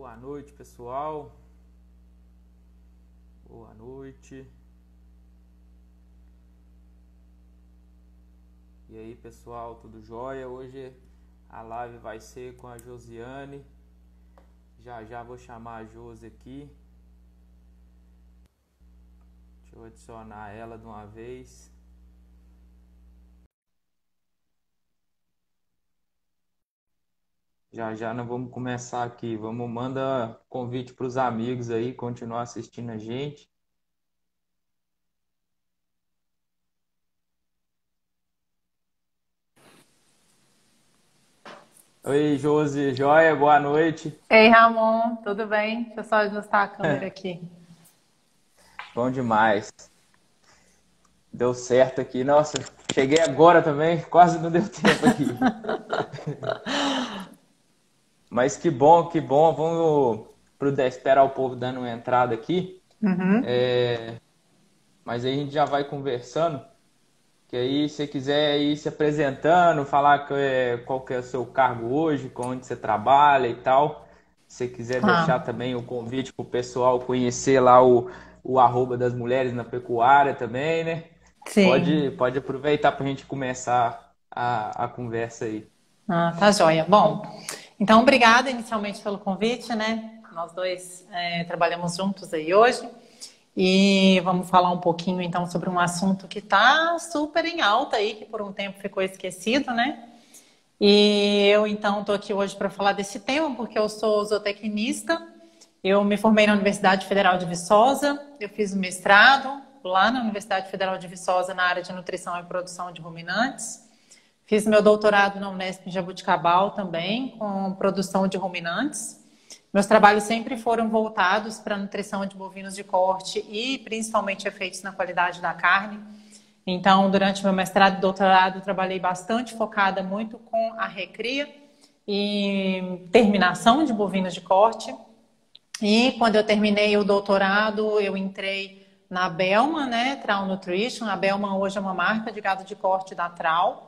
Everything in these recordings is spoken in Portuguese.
Boa noite, pessoal. Boa noite. E aí, pessoal, tudo jóia? Hoje a live vai ser com a Josiane. Já vou chamar a Josi aqui. Deixa eu adicionar ela de uma vez. Já nós vamos começar aqui. Manda convite para os amigos aí continuar assistindo a gente. Oi, Josi, joia, boa noite. Ei, Ramon, tudo bem? Deixa eu só ajustar a câmera aqui. Bom demais. Deu certo aqui. Nossa, cheguei agora também, quase não deu tempo aqui. Mas que bom, que bom. Vamos esperar o povo dando uma entrada aqui. Mas aí a gente já vai conversando. Que aí, se você quiser ir se apresentando, falar qual que é o seu cargo hoje, com onde você trabalha e tal. Se você quiser deixar também o convite para o pessoal conhecer lá o arroba das mulheres na pecuária também, né? Sim. Pode aproveitar para a gente começar a conversa aí. Tá joia. Bom, então obrigada inicialmente pelo convite, né? Nós dois trabalhamos juntos aí hoje. E vamos falar um pouquinho então sobre um assunto que está super em alta aí, que por um tempo ficou esquecido, né? E eu então estou aqui hoje para falar desse tema, porque eu sou zootecnista. Eu me formei na Universidade Federal de Viçosa, eu fiz o mestrado lá na Universidade Federal de Viçosa na área de nutrição e produção de ruminantes. Fiz meu doutorado na Unesp em Jaboticabal também, com produção de ruminantes. Meus trabalhos sempre foram voltados para a nutrição de bovinos de corte e principalmente efeitos na qualidade da carne. Então, durante meu mestrado e doutorado, eu trabalhei bastante focada muito com a recria e terminação de bovinos de corte. E quando eu terminei o doutorado, eu entrei na Bellman, né, Trau Nutrition. A Bellman hoje é uma marca de gado de corte da Trau.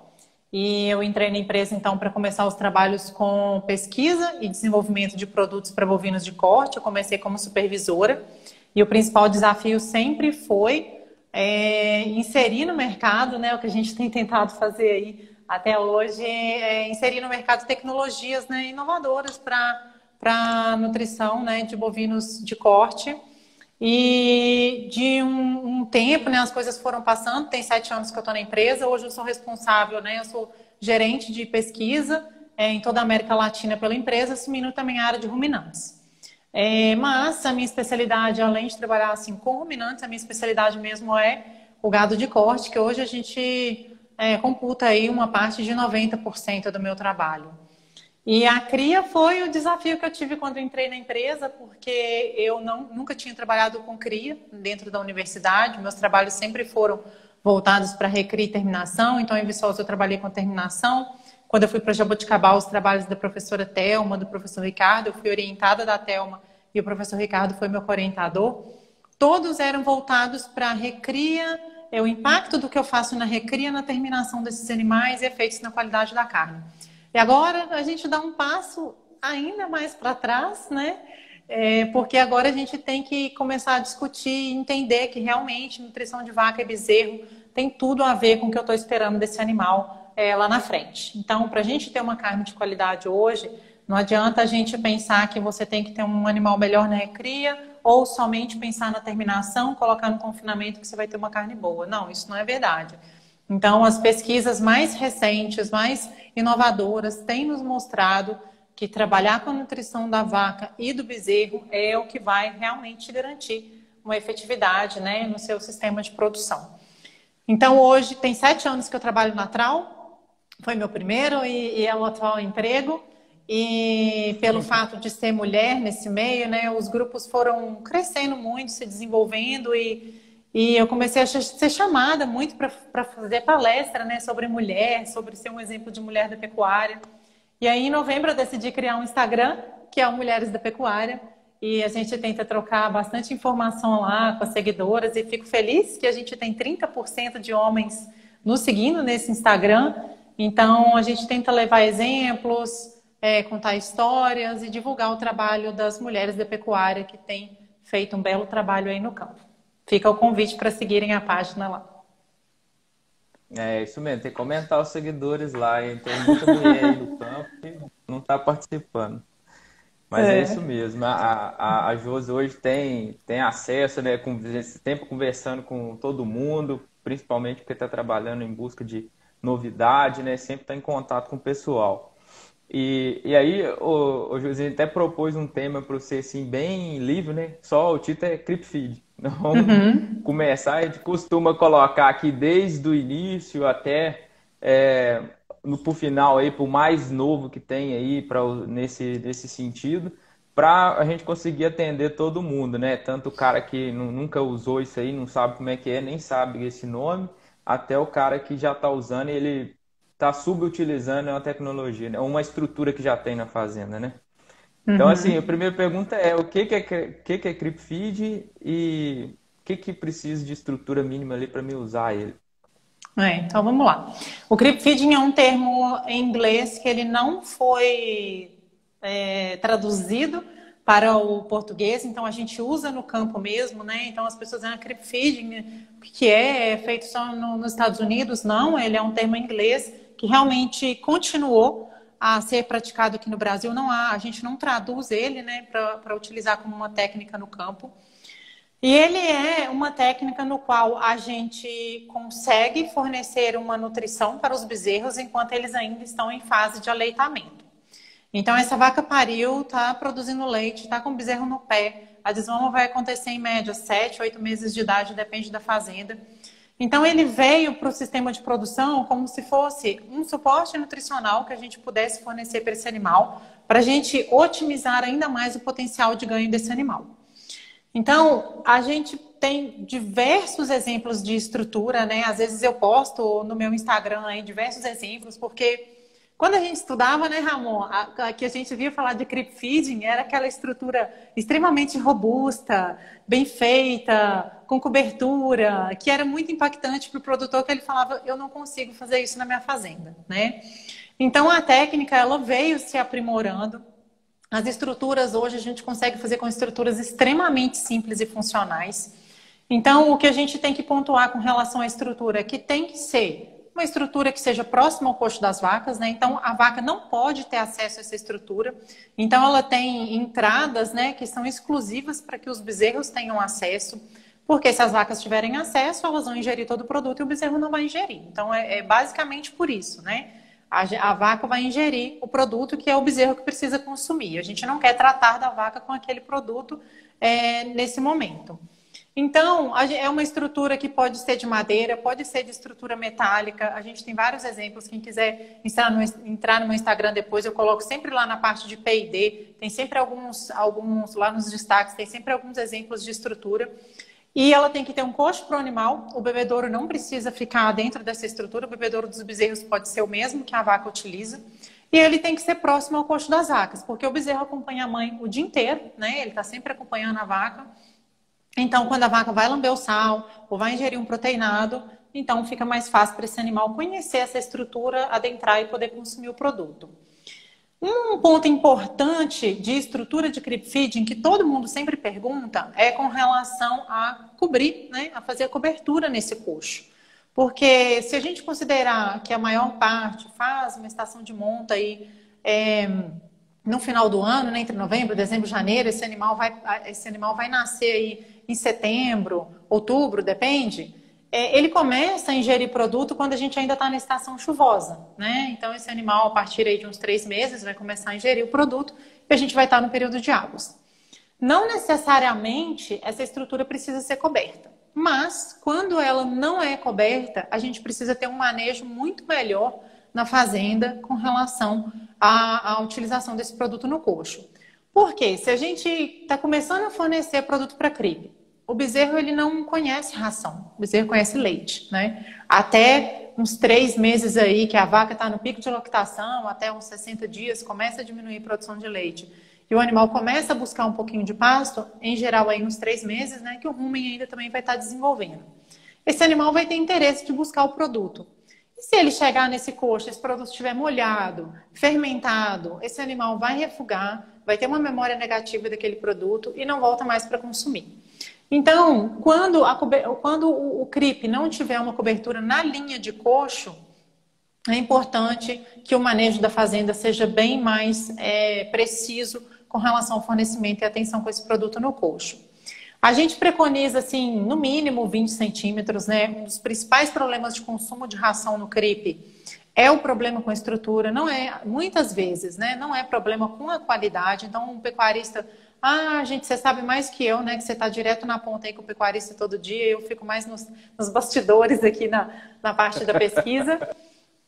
E eu entrei na empresa, então, para começar os trabalhos com pesquisa e desenvolvimento de produtos para bovinos de corte. Eu comecei como supervisora. E o principal desafio sempre foi inserir no mercado, né, o que a gente tem tentado fazer aí até hoje, inserir no mercado tecnologias, né, inovadoras para nutrição, né, de bovinos de corte. E de um tempo, né, as coisas foram passando. Tem 7 anos que eu estou na empresa. Hoje eu sou responsável, né, eu sou gerente de pesquisa em toda a América Latina pela empresa, assumindo também a área de ruminantes. Mas a minha especialidade, além de trabalhar assim com ruminantes, a minha especialidade mesmo é o gado de corte, que hoje a gente computa aí uma parte de 90% do meu trabalho. E a cria foi o desafio que eu tive quando entrei na empresa, porque eu nunca tinha trabalhado com cria dentro da universidade. Meus trabalhos sempre foram voltados para recria e terminação. Então, em Viçosa eu trabalhei com terminação. Quando eu fui para Jaboticabal, os trabalhos da professora Thelma, do professor Ricardo, eu fui orientada da Thelma e o professor Ricardo foi meu orientador. Todos eram voltados para a recria, o impacto do que eu faço na recria, na terminação desses animais e efeitos na qualidade da carne. E agora a gente dá um passo ainda mais para trás, né? Porque agora a gente tem que começar a discutir e entender que realmente nutrição de vaca e bezerro tem tudo a ver com o que eu estou esperando desse animal lá na frente. Então, para a gente ter uma carne de qualidade hoje, não adianta a gente pensar que você tem que ter um animal melhor na recria ou somente pensar na terminação, colocar no confinamento que você vai ter uma carne boa. Não, isso não é verdade. Então, as pesquisas mais recentes, mais inovadoras, têm nos mostrado que trabalhar com a nutrição da vaca e do bezerro é o que vai realmente garantir uma efetividade, né, no seu sistema de produção. Então, hoje, tem 7 anos que eu trabalho na Trau, foi meu primeiro e é o atual emprego. E pelo fato de ser mulher nesse meio, né, os grupos foram crescendo muito, se desenvolvendo e eu comecei a ser chamada muito para fazer palestra, né, sobre mulher, sobre ser um exemplo de mulher da pecuária. E aí, em novembro, eu decidi criar um Instagram, que é o Mulheres da Pecuária. E a gente tenta trocar bastante informação lá com as seguidoras. E fico feliz que a gente tem 30% de homens nos seguindo nesse Instagram. Então, a gente tenta levar exemplos, contar histórias e divulgar o trabalho das mulheres da pecuária que têm feito um belo trabalho aí no campo. Fica o convite para seguirem a página lá. É isso mesmo, tem que comentar os seguidores lá, hein? Tem muita mulher aí no campo que não está participando. Mas é isso mesmo. A Josi hoje tem acesso, né, com esse tempo conversando com todo mundo, principalmente porque está trabalhando em busca de novidade, né? Sempre está em contato com o pessoal. E aí, o Josi até propôs um tema para você, assim, bem livre, né? Só o título é Creep Feed. Vamos começar, a gente costuma colocar aqui desde o início até pro final aí, pro mais novo que tem aí nesse sentido, para a gente conseguir atender todo mundo, né? Tanto o cara que nunca usou isso aí, não sabe como é que é, nem sabe esse nome, até o cara que já está usando e ele está subutilizando uma tecnologia, né? Uma estrutura que já tem na fazenda, né? Então, assim, a primeira pergunta é o que é Creep Feed e o que precisa de estrutura mínima ali para me usar ele? Então vamos lá. O creep feeding é um termo em inglês que ele não foi traduzido para o português, então a gente usa no campo mesmo, né? Então as pessoas dizem creep feeding, que é feito só nos Estados Unidos. Não, ele é um termo em inglês que realmente continuou a ser praticado aqui no Brasil. A gente não traduz ele, né, para utilizar como uma técnica no campo. E ele é uma técnica no qual a gente consegue fornecer uma nutrição para os bezerros enquanto eles ainda estão em fase de aleitamento. Então, essa vaca pariu, está produzindo leite, está com o bezerro no pé. A desmama vai acontecer em média 7, 8 meses de idade, depende da fazenda. Então, ele veio para o sistema de produção como se fosse um suporte nutricional que a gente pudesse fornecer para esse animal, para a gente otimizar ainda mais o potencial de ganho desse animal. Então, a gente tem diversos exemplos de estrutura, né? Às vezes eu posto no meu Instagram aí diversos exemplos, porque quando a gente estudava, né, Ramon, que a gente via falar de creep feeding, era aquela estrutura extremamente robusta, bem feita, com cobertura, que era muito impactante para o produtor, que ele falava, eu não consigo fazer isso na minha fazenda, né? Então, a técnica, ela veio se aprimorando. As estruturas hoje a gente consegue fazer com estruturas extremamente simples e funcionais. Então, o que a gente tem que pontuar com relação à estrutura é que tem que ser uma estrutura que seja próxima ao coxo das vacas, né? Então, a vaca não pode ter acesso a essa estrutura. Então, ela tem entradas, né, que são exclusivas para que os bezerros tenham acesso. Porque se as vacas tiverem acesso, elas vão ingerir todo o produto e o bezerro não vai ingerir. Então, é basicamente por isso, né? A vaca vai ingerir o produto que é o bezerro que precisa consumir. A gente não quer tratar da vaca com aquele produto nesse momento. Então, é uma estrutura que pode ser de madeira, pode ser de estrutura metálica. A gente tem vários exemplos. Quem quiser entrar no meu Instagram depois, eu coloco sempre lá na parte de P&D. Tem sempre alguns lá nos destaques, tem sempre alguns exemplos de estrutura. E ela tem que ter um coxo para o animal. O bebedouro não precisa ficar dentro dessa estrutura. O bebedouro dos bezerros pode ser o mesmo que a vaca utiliza. E ele tem que ser próximo ao coxo das vacas, porque o bezerro acompanha a mãe o dia inteiro, né? Ele está sempre acompanhando a vaca. Então, quando a vaca vai lamber o sal ou vai ingerir um proteinado, então fica mais fácil para esse animal conhecer essa estrutura, adentrar e poder consumir o produto. Um ponto importante de estrutura de creep feeding que todo mundo sempre pergunta é com relação a cobrir, né? A fazer a cobertura nesse coxo. Porque se a gente considerar que a maior parte faz uma estação de monta aí no final do ano, né, entre novembro, dezembro, janeiro, esse animal vai nascer aí em setembro, outubro, depende. Ele começa a ingerir produto quando a gente ainda está na estação chuvosa, né? Então, esse animal, a partir aí de uns 3 meses, vai começar a ingerir o produto e a gente vai estar no período de águas. Não necessariamente essa estrutura precisa ser coberta, mas quando ela não é coberta, a gente precisa ter um manejo muito melhor na fazenda com relação à utilização desse produto no coxo. Por quê? Se a gente está começando a fornecer produto para cria, o bezerro ele não conhece ração, o bezerro conhece leite, né? Até uns 3 meses aí que a vaca está no pico de lactação, até uns 60 dias, começa a diminuir a produção de leite. E o animal começa a buscar um pouquinho de pasto, em geral aí uns 3 meses, né? Que o rumen ainda também vai estar desenvolvendo. Esse animal vai ter interesse de buscar o produto. E se ele chegar nesse coxo, esse produto estiver molhado, fermentado, esse animal vai refugar, vai ter uma memória negativa daquele produto e não volta mais para consumir. Então, quando o CRIP não tiver uma cobertura na linha de coxo, é importante que o manejo da fazenda seja bem mais preciso com relação ao fornecimento e atenção com esse produto no coxo. A gente preconiza, assim, no mínimo 20 centímetros, né? Um dos principais problemas de consumo de ração no CRIP é o problema com a estrutura, não é, muitas vezes, né? Não é problema com a qualidade. Então, um pecuarista, gente, você sabe mais que eu, né? Que você está direto na ponta aí com o pecuarista todo dia, eu fico mais nos bastidores aqui na parte da pesquisa.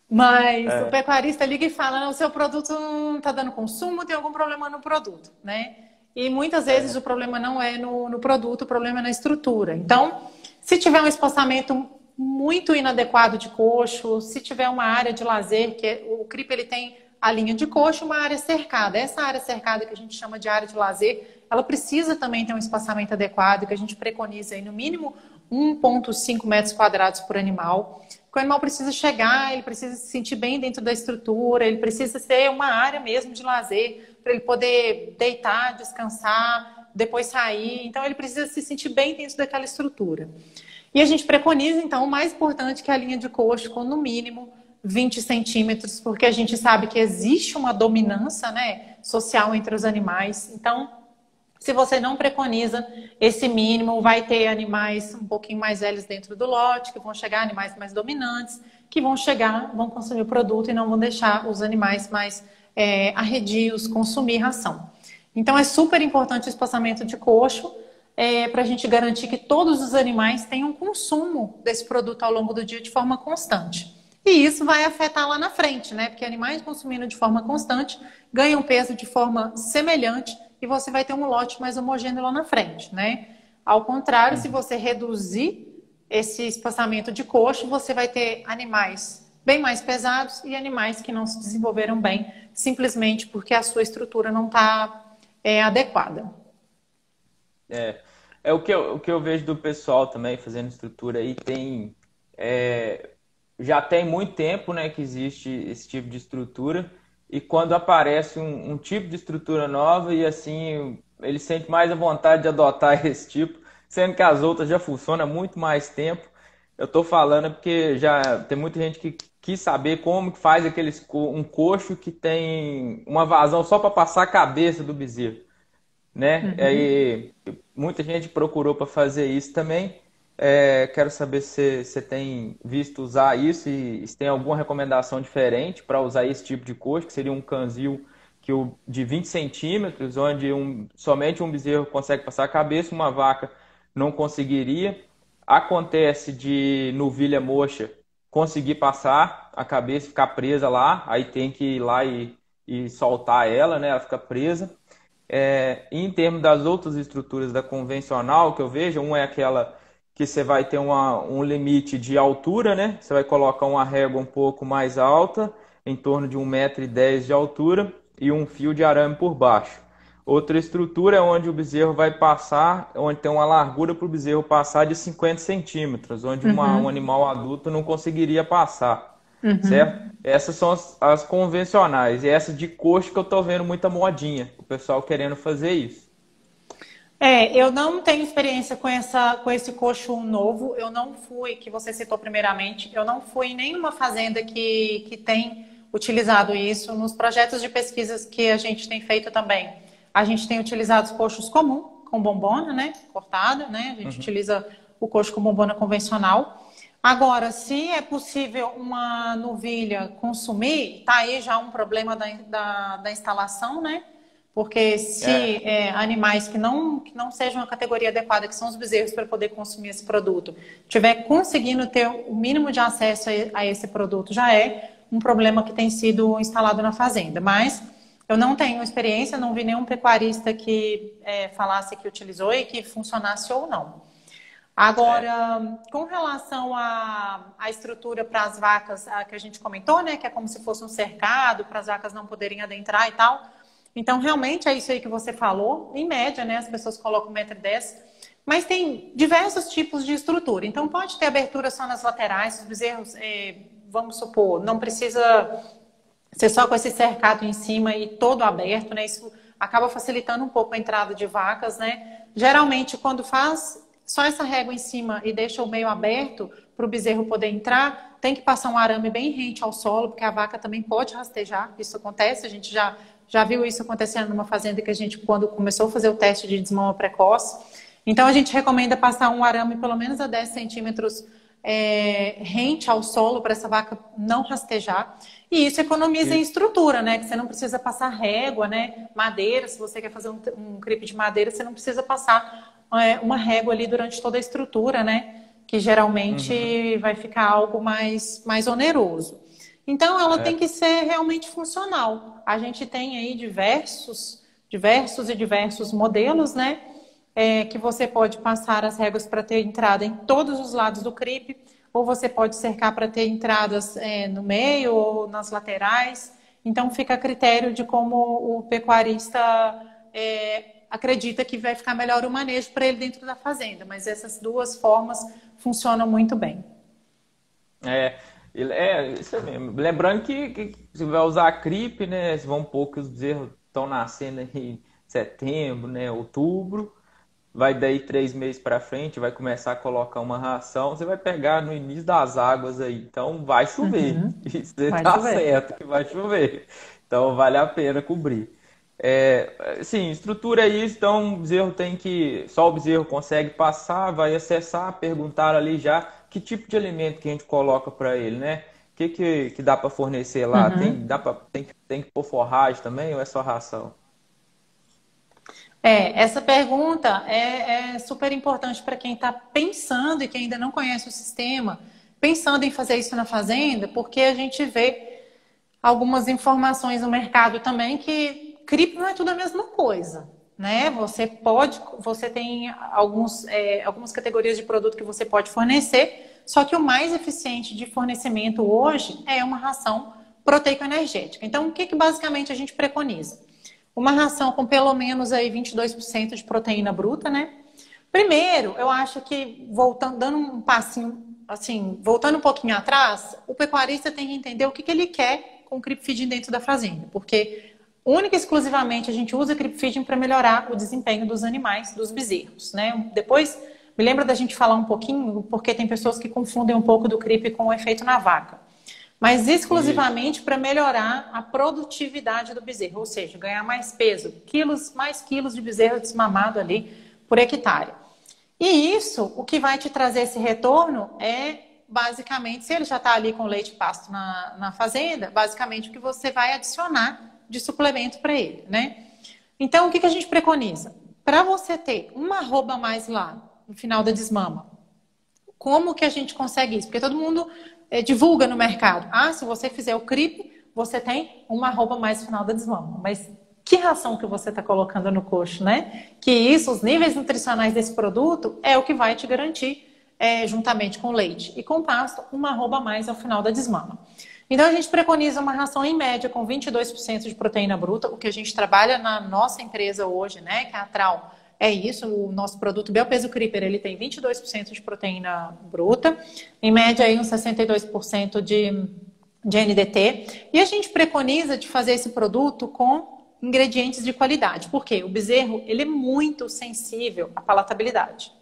Mas o pecuarista liga e fala, o seu produto não está dando consumo, tem algum problema no produto, né? E muitas vezes o problema não é no produto, o problema é na estrutura. Então, se tiver um espaçamento muito inadequado de coxo, se tiver uma área de lazer, o CRIP ele tem a linha de coxo, uma área cercada. Essa área cercada que a gente chama de área de lazer, ela precisa também ter um espaçamento adequado, que a gente preconiza aí no mínimo 1,5 metros quadrados por animal. Porque o animal precisa chegar, ele precisa se sentir bem dentro da estrutura, ele precisa ser uma área mesmo de lazer, para ele poder deitar, descansar, depois sair. Então, ele precisa se sentir bem dentro daquela estrutura. E a gente preconiza, então, o mais importante que é a linha de coxo, com no mínimo 20 centímetros, porque a gente sabe que existe uma dominância, né, social entre os animais. Então, se você não preconiza esse mínimo, vai ter animais um pouquinho mais velhos dentro do lote, que vão chegar, animais mais dominantes, que vão chegar, vão consumir o produto e não vão deixar os animais mais arredios consumir ração. Então, é super importante o espaçamento de coxo para a gente garantir que todos os animais tenham consumo desse produto ao longo do dia de forma constante. E isso vai afetar lá na frente, né? Porque animais consumindo de forma constante ganham peso de forma semelhante e você vai ter um lote mais homogêneo lá na frente, né? Ao contrário, se você reduzir esse espaçamento de coxo, você vai ter animais bem mais pesados e animais que não se desenvolveram bem, simplesmente porque a sua estrutura não está adequada. É o que eu vejo do pessoal também fazendo estrutura aí, já tem muito tempo, né, que existe esse tipo de estrutura, e quando aparece um tipo de estrutura nova, e assim, ele sente mais a vontade de adotar esse tipo, sendo que as outras já funcionam há muito mais tempo. Eu tô falando porque já tem muita gente que quis saber como que faz um coxo que tem uma vazão só para passar a cabeça do bezerro, né? Aí muita gente procurou para fazer isso também. Quero saber se você tem visto usar isso e se tem alguma recomendação diferente para usar esse tipo de coxo, que seria um canzil de 20 centímetros, onde somente um bezerro consegue passar a cabeça, uma vaca não conseguiria. Acontece de novilha moxa conseguir passar a cabeça, ficar presa lá, aí tem que ir lá e soltar ela, né? Ela fica presa. Em termos das outras estruturas da convencional que eu vejo, uma é aquela que você vai ter um limite de altura, né? Você vai colocar uma régua um pouco mais alta, em torno de 1,10 m de altura, e um fio de arame por baixo. Outra estrutura é onde o bezerro vai passar, onde tem uma largura para o bezerro passar de 50 centímetros, onde um animal adulto não conseguiria passar, certo? Essas são as convencionais, e essa de coxo que eu estou vendo muita modinha, o pessoal querendo fazer isso. Eu não tenho experiência com esse coxo novo. Eu não fui, que você citou primeiramente, eu não fui em nenhuma fazenda que tem utilizado isso. Nos projetos de pesquisas que a gente tem feito também, a gente tem utilizado os coxos comum, com bombona, né? Cortada, né? A gente utiliza o coxo com bombona convencional. Agora, se é possível uma novilha consumir, tá aí já um problema da instalação, né? Porque se animais que não sejam a categoria adequada, que são os bezerros para poder consumir esse produto, tiver conseguindo ter o mínimo de acesso a esse produto, já é um problema que tem sido instalado na fazenda. Mas eu não tenho experiência, não vi nenhum pecuarista que falasse que utilizou e que funcionasse ou não. Agora, com relação à estrutura para as vacas, que a gente comentou, né, que é como se fosse um cercado para as vacas não poderem adentrar e tal. Então, realmente, é isso aí que você falou. Em média, né, as pessoas colocam 1,10 m, mas tem diversos tipos de estrutura. Então, pode ter abertura só nas laterais, os bezerros vamos supor, não precisa ser só com esse cercado em cima e todo aberto, né? Isso acaba facilitando um pouco a entrada de vacas, né? Geralmente, quando faz só essa régua em cima e deixa o meio aberto para o bezerro poder entrar, tem que passar um arame bem rente ao solo, porque a vaca também pode rastejar. Isso acontece, a gente já viu isso acontecendo numa fazenda que a gente, quando começou a fazer o teste de desmama precoce. Então, a gente recomenda passar um arame pelo menos a 10 centímetros rente ao solo para essa vaca não rastejar. E isso economiza em estrutura, né? Que você não precisa passar régua, né? Madeira, se você quer fazer um cripe de madeira, você não precisa passar uma régua ali durante toda a estrutura, né? Que geralmente vai ficar algo mais oneroso. Então, ela tem que ser realmente funcional. A gente tem aí diversos modelos, né? Que você pode passar as réguas para ter entrada em todos os lados do cripe, ou você pode cercar para ter entradas no meio ou nas laterais. Então, fica a critério de como o pecuarista acredita que vai ficar melhor o manejo para ele dentro da fazenda. Mas essas duas formas funcionam muito bem. Isso mesmo. Lembrando que você vai usar a cripe, né? Vamos pôr que os bezerros estão nascendo aí em setembro, né? Outubro. Vai daí 3 meses para frente, vai começar a colocar uma ração, você vai pegar no início das águas aí. Então vai chover. Isso tá certo que vai chover. Então vale a pena cobrir. Sim, estrutura isso, então o bezerro tem que. Só o bezerro consegue passar, vai acessar, perguntar ali já que tipo de alimento que a gente coloca para ele, né? O que dá para fornecer lá? Tem que pôr forragem também ou é só ração? Essa pergunta é super importante para quem está pensando e que ainda não conhece o sistema, pensando em fazer isso na fazenda, porque a gente vê algumas informações no mercado também que cripe não é tudo a mesma coisa, né? Você tem algumas categorias de produto que você pode fornecer, só que o mais eficiente de fornecimento hoje é uma ração proteico-energética. Então, o que basicamente a gente preconiza? Uma ração com pelo menos aí 22% de proteína bruta, né? Primeiro, eu acho que, dando um passinho, assim, voltando um pouquinho atrás, o pecuarista tem que entender o que ele quer com o creep feeding dentro da fazenda. Porque, única e exclusivamente, a gente usa creep feeding para melhorar o desempenho dos animais, dos bezerros, né? Depois, me lembra da gente falar um pouquinho, porque tem pessoas que confundem um pouco do creep com o efeito na vaca. Mas exclusivamente para melhorar a produtividade do bezerro, ou seja, ganhar mais peso, mais quilos de bezerro desmamado ali por hectare. E isso, o que vai te trazer esse retorno é basicamente, se ele já está ali com leite e pasto na fazenda, basicamente o que você vai adicionar de suplemento para ele, né? Então, o que a gente preconiza? Para você ter uma arroba a mais lá no final da desmama, como que a gente consegue isso? Porque todo mundo divulga no mercado. Se você fizer o creep, você tem uma arroba mais no final da desmama. Mas que ração que você está colocando no coxo, né? Que isso, os níveis nutricionais desse produto é o que vai te garantir, juntamente com leite e com pasto, uma arroba a mais ao final da desmama. Então, a gente preconiza uma ração em média com 22% de proteína bruta, o que a gente trabalha na nossa empresa hoje, né? Que é a Tral. É isso, o nosso produto Biopeso Creeper, ele tem 22% de proteína bruta, em média aí uns 62% de NDT. E a gente preconiza de fazer esse produto com ingredientes de qualidade. Por quê? O bezerro, ele é muito sensível à palatabilidade.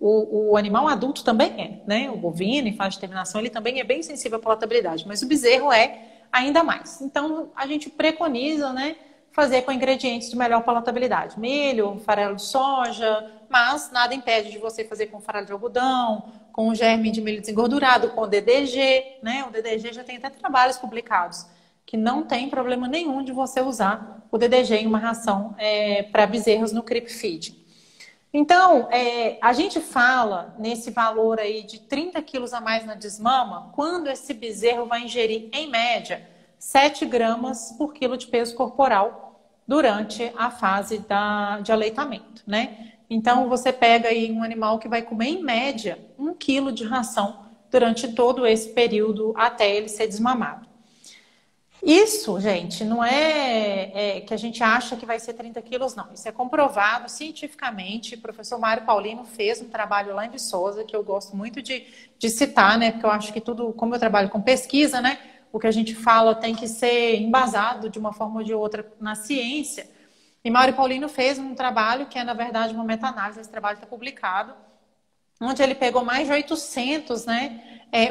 O animal adulto também é, né? O bovino, em fase de terminação, ele também é bem sensível à palatabilidade, mas o bezerro é ainda mais. Então, a gente preconiza, né? Fazer com ingredientes de melhor palatabilidade. Milho, farelo de soja, mas nada impede de você fazer com farelo de algodão, com germe de milho desengordurado, com DDG, né? O DDG já tem até trabalhos publicados que não tem problema nenhum de você usar o DDG em uma ração para bezerros no creep feed. Então, a gente fala nesse valor aí de 30 quilos a mais na desmama, quando esse bezerro vai ingerir, em média, 7 gramas por quilo de peso corporal durante a fase de aleitamento, né? Então, você pega aí um animal que vai comer, em média, 1 quilo de ração durante todo esse período até ele ser desmamado. Isso, gente, não é que a gente acha que vai ser 30 quilos, não. Isso é comprovado cientificamente. O professor Mário Paulino fez um trabalho lá em Viçosa, que eu gosto muito de citar, né? Porque eu acho que tudo, como eu trabalho com pesquisa, né? O que a gente fala tem que ser embasado de uma forma ou de outra na ciência. E Mário Paulino fez um trabalho que é, na verdade, uma meta-análise. Esse trabalho está publicado, onde ele pegou mais de 800, né?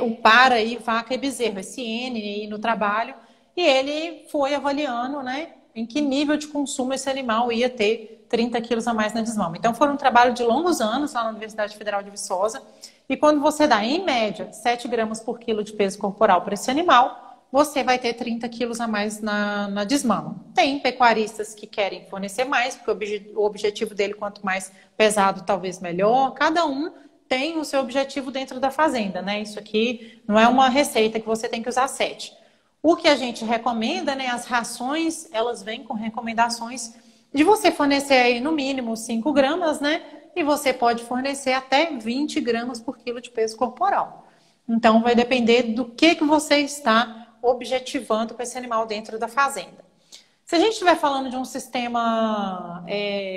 O para aí, vaca e bezerro, esse N aí no trabalho, e ele foi avaliando, né? Em que nível de consumo esse animal ia ter 30 quilos a mais na desmama. Então, foi um trabalho de longos anos lá na Universidade Federal de Viçosa. E quando você dá, em média, 7 gramas por quilo de peso corporal para esse animal, você vai ter 30 quilos a mais na desmama. Tem pecuaristas que querem fornecer mais, porque o objetivo dele, quanto mais pesado, talvez melhor. Cada um tem o seu objetivo dentro da fazenda, né? Isso aqui não é uma receita que você tem que usar 7. O que a gente recomenda, né? As rações, elas vêm com recomendações de você fornecer aí no mínimo 5 gramas, né? E você pode fornecer até 20 gramas por quilo de peso corporal. Então, vai depender do que você está objetivando com esse animal dentro da fazenda. Se a gente estiver falando de um sistema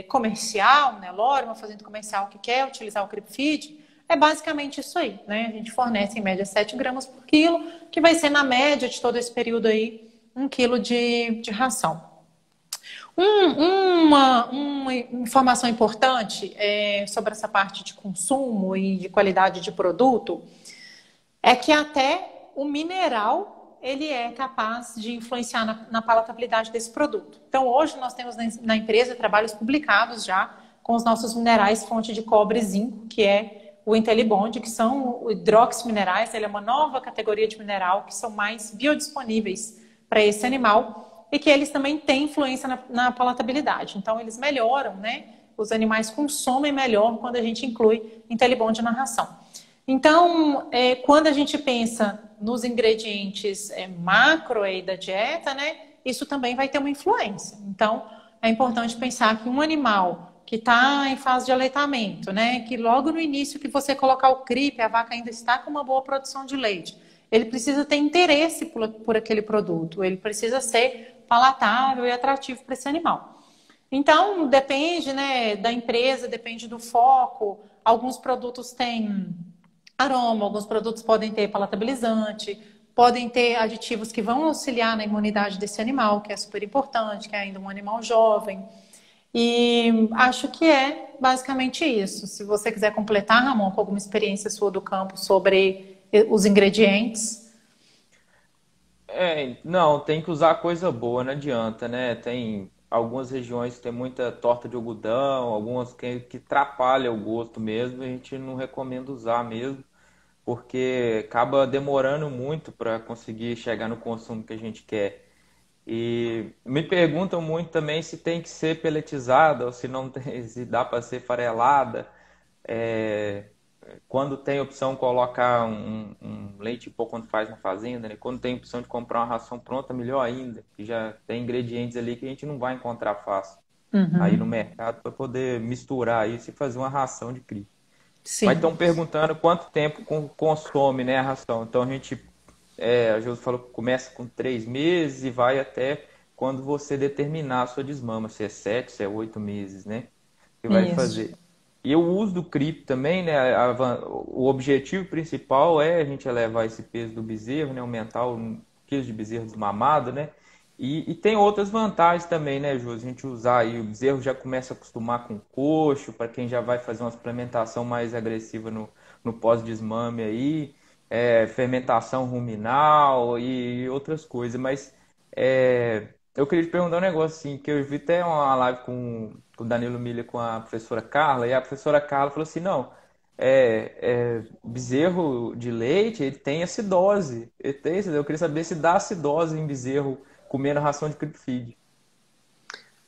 comercial, né, Lore, uma fazenda comercial que quer utilizar o creep feed, é basicamente isso aí, né? A gente fornece em média 7 gramas por quilo, que vai ser na média de todo esse período aí, 1 quilo de ração. Uma informação importante sobre essa parte de consumo e de qualidade de produto é que até o mineral ele é capaz de influenciar na palatabilidade desse produto. Então, hoje nós temos na empresa trabalhos publicados já com os nossos minerais fonte de cobre e zinco, que é o IntelliBond, que são hidroximinerais. Ele é uma nova categoria de mineral que são mais biodisponíveis para esse animal e que eles também têm influência na palatabilidade. Então, eles melhoram, né? Os animais consomem melhor quando a gente inclui IntelliBond na ração. Então, quando a gente pensa nos ingredientes macro aí da dieta, né, isso também vai ter uma influência. Então, é importante pensar que um animal que está em fase de aleitamento, né, que logo no início que você colocar o CRIP, a vaca ainda está com uma boa produção de leite, ele precisa ter interesse por aquele produto, ele precisa ser palatável e atrativo para esse animal. Então, depende, né, da empresa, depende do foco. Alguns produtos têm aroma, alguns produtos podem ter palatabilizante, podem ter aditivos que vão auxiliar na imunidade desse animal, que é super importante, que é ainda um animal jovem. E acho que é basicamente isso. Se você quiser completar, Ramon, com alguma experiência sua do campo sobre os ingredientes. Não, tem que usar coisa boa, não adianta, né? Tem algumas regiões que tem muita torta de algodão, algumas que atrapalham o gosto mesmo, a gente não recomenda usar mesmo, porque acaba demorando muito para conseguir chegar no consumo que a gente quer. E me perguntam muito também se tem que ser peletizada ou se não tem, se dá para ser farelada. É, quando tem opção colocar um leite em pó quando faz na fazenda, né? Quando tem opção de comprar uma ração pronta, melhor ainda, que já tem ingredientes ali que a gente não vai encontrar fácil aí no Uhum. mercado para poder misturar isso e fazer uma ração de cria. Mas Sim, estão perguntando quanto tempo consome, né, a ração. Então a gente, a Josi falou que começa com 3 meses e vai até quando você determinar a sua desmama, se é 7, se é 8 meses, né? Que vai isso. fazer. E o uso do cripto também, né? O objetivo principal é a gente elevar esse peso do bezerro, né? Aumentar o quilo de bezerro desmamado, né? E tem outras vantagens também, né, Josi? A gente usar aí, o bezerro já começa a acostumar com coxo, para quem já vai fazer uma suplementação mais agressiva no pós-desmame aí, fermentação ruminal e outras coisas. Mas eu queria te perguntar um negócio assim, que eu vi até uma live com o Danilo Milha com a professora Carla, e a professora Carla falou assim, não, bezerro de leite, ele tem acidose. Eu queria saber se dá acidose em bezerro comendo ração de creep feed.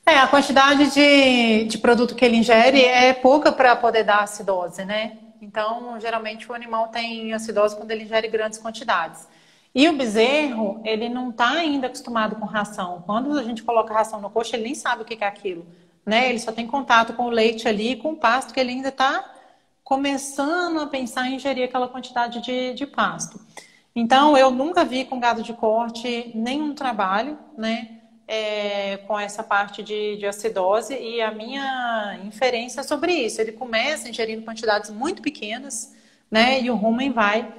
A quantidade de produto que ele ingere é pouca para poder dar acidose, né? Então, geralmente o animal tem acidose quando ele ingere grandes quantidades. E o bezerro, ele não está ainda acostumado com ração. Quando a gente coloca ração no coxo, ele nem sabe o que é aquilo, né? Ele só tem contato com o leite ali, com o pasto, que ele ainda está começando a pensar em ingerir aquela quantidade de pasto. Então, eu nunca vi com gado de corte nenhum trabalho, né, com essa parte de acidose, e a minha inferência é sobre isso. Ele começa ingerindo quantidades muito pequenas, né, e o rumen vai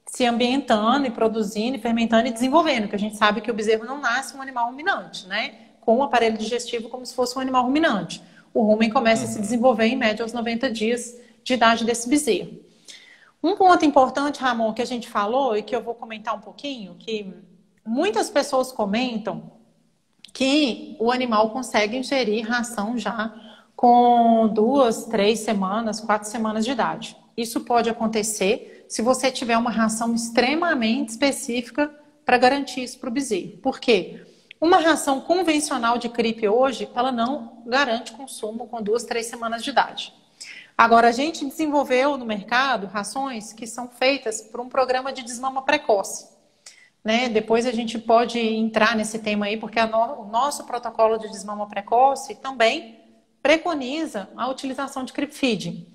se ambientando e produzindo, e fermentando e desenvolvendo, que a gente sabe que o bezerro não nasce um animal ruminante, né, com o aparelho digestivo como se fosse um animal ruminante. O rumen começa a se desenvolver em média aos 90 dias de idade desse bezerro. Um ponto importante, Ramon, que a gente falou e que eu vou comentar um pouquinho, que muitas pessoas comentam que o animal consegue ingerir ração já com 2, 3 semanas, 4 semanas de idade. Isso pode acontecer se você tiver uma ração extremamente específica para garantir isso para o bezerro. Por quê? Uma ração convencional de cripe hoje, ela não garante consumo com 2, 3 semanas de idade. Agora, a gente desenvolveu no mercado rações que são feitas por um programa de desmama precoce, né? Depois a gente pode entrar nesse tema aí, porque o nosso protocolo de desmama precoce também preconiza a utilização de creep feeding.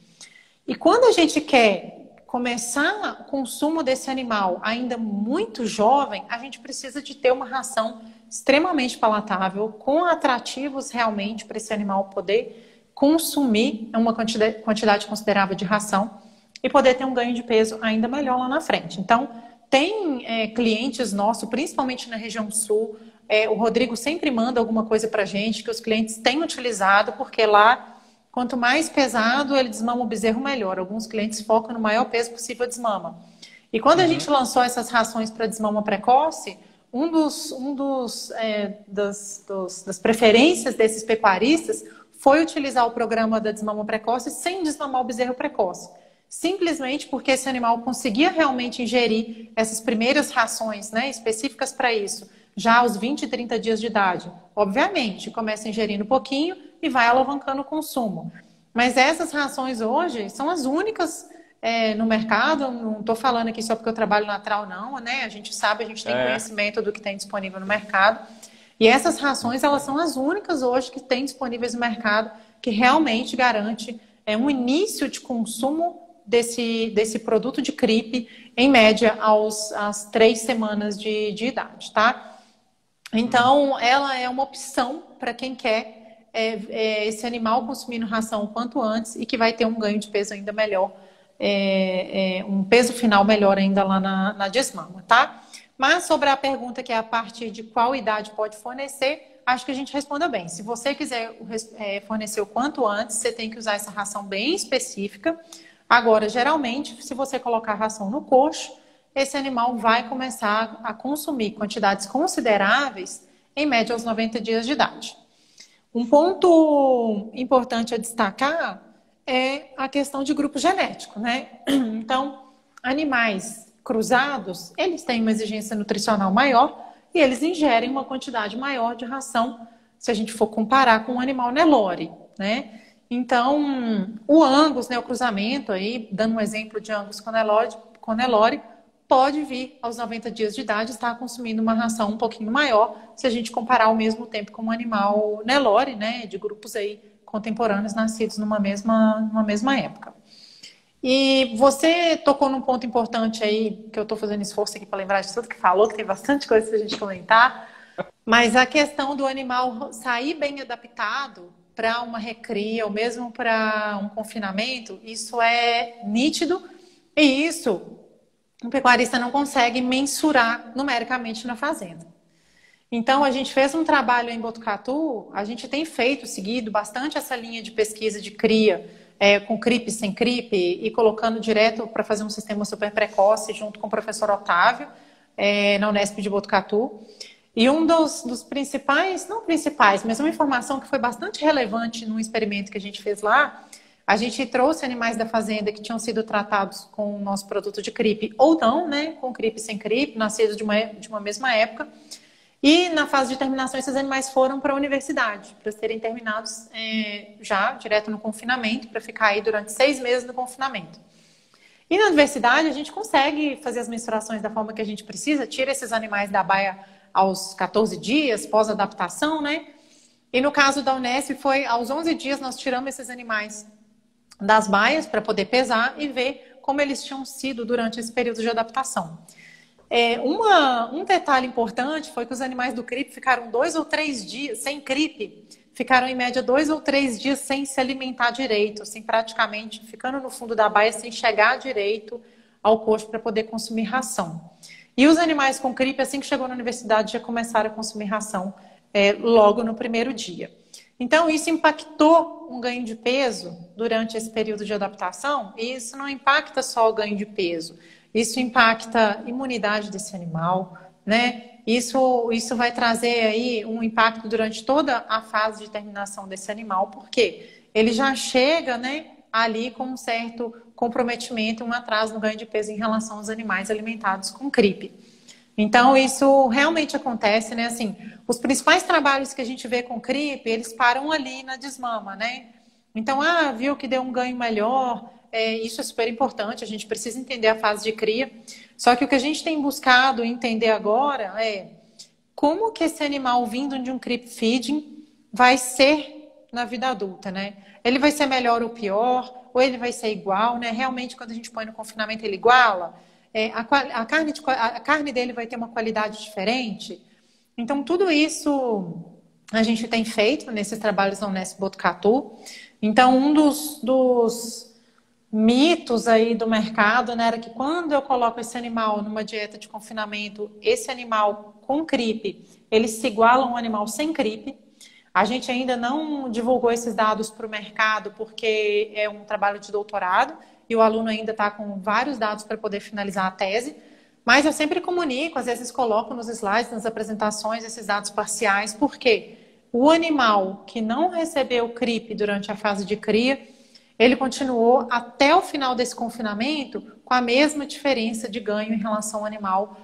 E quando a gente quer começar o consumo desse animal ainda muito jovem, a gente precisa de ter uma ração extremamente palatável, com atrativos realmente para esse animal poder consumir uma quantidade considerável de ração e poder ter um ganho de peso ainda melhor lá na frente. Então, tem clientes nossos, principalmente na região sul, o Rodrigo sempre manda alguma coisa para a gente que os clientes têm utilizado, porque lá, quanto mais pesado ele desmama o bezerro, melhor. Alguns clientes focam no maior peso possível a desmama. E quando a gente lançou essas rações para desmama precoce, das preferências desses pecuaristas foi utilizar o programa da desmama precoce sem desmamar o bezerro precoce. Simplesmente porque esse animal conseguia realmente ingerir essas primeiras rações, né, específicas para isso, já aos 20, 30 dias de idade. Obviamente, começa ingerindo um pouquinho e vai alavancando o consumo. Mas essas rações hoje são as únicas no mercado. Não estou falando aqui só porque eu trabalho na Tral, não, né? A gente sabe, a gente tem conhecimento do que tem disponível no mercado. E essas rações, elas são as únicas hoje que tem disponíveis no mercado, que realmente garante um início de consumo desse produto de CRIP, em média, às 3 semanas de idade, tá? Então, ela é uma opção para quem quer esse animal consumindo ração o quanto antes e que vai ter um ganho de peso ainda melhor, um peso final melhor ainda lá na desmama, tá? Mas sobre a pergunta que é a partir de qual idade pode fornecer, acho que a gente responda bem. Se você quiser fornecer o quanto antes, você tem que usar essa ração bem específica. Agora, geralmente, se você colocar a ração no coxo, esse animal vai começar a consumir quantidades consideráveis em média aos 90 dias de idade. Um ponto importante a destacar é a questão de grupo genético, né? Então, animais cruzados, eles têm uma exigência nutricional maior e eles ingerem uma quantidade maior de ração, se a gente for comparar com um animal Nelore, né? Então, o Angus, né, o cruzamento aí, dando um exemplo de Angus com Nelore, pode vir aos 90 dias de idade estar consumindo uma ração um pouquinho maior, se a gente comparar ao mesmo tempo com um animal Nelore, né, de grupos aí contemporâneos nascidos numa mesma época. E você tocou num ponto importante aí, que eu estou fazendo esforço aqui para lembrar de tudo que falou, que tem bastante coisa para a gente comentar, mas a questão do animal sair bem adaptado para uma recria ou mesmo para um confinamento, isso é nítido e isso o pecuarista não consegue mensurar numericamente na fazenda. Então, a gente fez um trabalho em Botucatu, a gente tem seguido bastante essa linha de pesquisa de cria, com CRIP, sem CRIP, e colocando direto para fazer um sistema super precoce junto com o professor Otávio, na Unesp de Botucatu. E um dos principais, não principais, mas uma informação que foi bastante relevante num experimento que a gente fez lá, a gente trouxe animais da fazenda que tinham sido tratados com o nosso produto de CRIP ou não, né, com CRIP sem CRIP, nascidos de uma mesma época. E na fase de terminação, esses animais foram para a universidade, para serem terminados já direto no confinamento, para ficar aí durante 6 meses no confinamento. E na universidade, a gente consegue fazer as mensurações da forma que a gente precisa, tira esses animais da baia aos 14 dias, pós-adaptação, né? E no caso da Unesp, foi aos 11 dias nós tiramos esses animais das baias para poder pesar e ver como eles tinham sido durante esse período de adaptação. Um detalhe importante foi que os animais do CRIP ficaram 2 ou 3 dias sem CRIP, ficaram em média 2 ou 3 dias sem se alimentar direito, assim, praticamente ficando no fundo da baía sem chegar direito ao coxo para poder consumir ração. E os animais com CRIP, assim que chegou na universidade, já começaram a consumir ração logo no primeiro dia. Então, isso impactou um ganho de peso durante esse período de adaptação, e isso não impacta só o ganho de peso, isso impacta a imunidade desse animal, né? Isso vai trazer aí um impacto durante toda a fase de terminação desse animal, porque ele já chega, né, ali com um certo comprometimento, um atraso no ganho de peso em relação aos animais alimentados com CRIP. Então, isso realmente acontece, né? Assim, os principais trabalhos que a gente vê com CRIP, eles param ali na desmama, né? Então, viu que deu um ganho melhor, isso é super importante, a gente precisa entender a fase de cria. Só que o que a gente tem buscado entender agora é como que esse animal vindo de um CRIP feeding vai ser na vida adulta, né? Ele vai ser melhor ou pior, ou ele vai ser igual, né? Realmente, quando a gente põe no confinamento, ele iguala. A carne dele vai ter uma qualidade diferente. Então, tudo isso a gente tem feito nesses trabalhos da Unesp Botucatu. Então, um dos mitos aí do mercado, né, era que quando eu coloco esse animal numa dieta de confinamento, esse animal com CRIP, ele se iguala a um animal sem CRIP. A gente ainda não divulgou esses dados para o mercado porque é um trabalho de doutorado e o aluno ainda está com vários dados para poder finalizar a tese. Mas eu sempre comunico, às vezes coloco nos slides, nas apresentações, esses dados parciais, porque o animal que não recebeu CRIP durante a fase de cria, ele continuou até o final desse confinamento com a mesma diferença de ganho em relação ao animal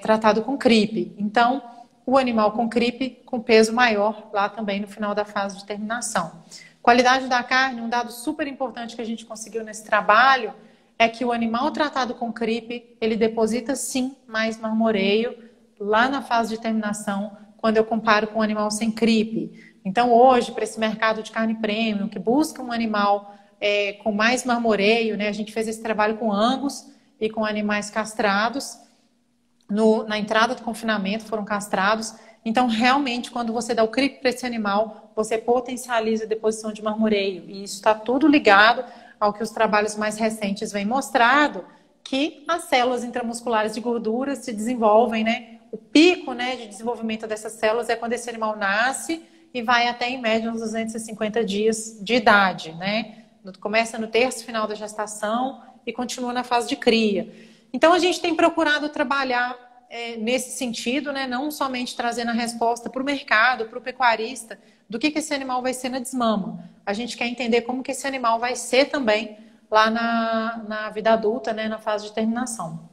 tratado com CRIP. Então, o animal com CRIP com peso maior lá também no final da fase de terminação. Qualidade da carne, um dado super importante que a gente conseguiu nesse trabalho é que o animal tratado com CRIP, ele deposita sim mais marmoreio lá na fase de terminação quando eu comparo com o animal sem CRIP. Então hoje, para esse mercado de carne premium, que busca um animal com mais marmoreio, né? A gente fez esse trabalho com Angus e com animais castrados. Na entrada do confinamento foram castrados. Então, realmente, quando você dá o CRIP para esse animal, você potencializa a deposição de marmoreio. E isso está tudo ligado ao que os trabalhos mais recentes vêm mostrado, que as células intramusculares de gordura se desenvolvem, né? O pico, né, de desenvolvimento dessas células é quando esse animal nasce e vai até, em média, uns 250 dias de idade, né? Começa no terço final da gestação e continua na fase de cria. Então, a gente tem procurado trabalhar nesse sentido, né? Não somente trazendo a resposta para o mercado, para o pecuarista, do que esse animal vai ser na desmama. A gente quer entender como que esse animal vai ser também lá na vida adulta, né? Na fase de terminação.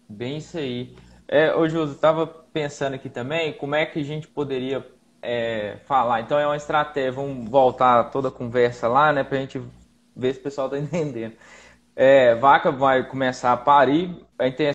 Bem isso aí. Ô, Júlio, estava pensando aqui também como é que a gente poderia falar. Então, é uma estratégia, vamos voltar toda a conversa lá, né? Para a gente ver se o pessoal está entendendo. Vaca vai começar a parir, a intenção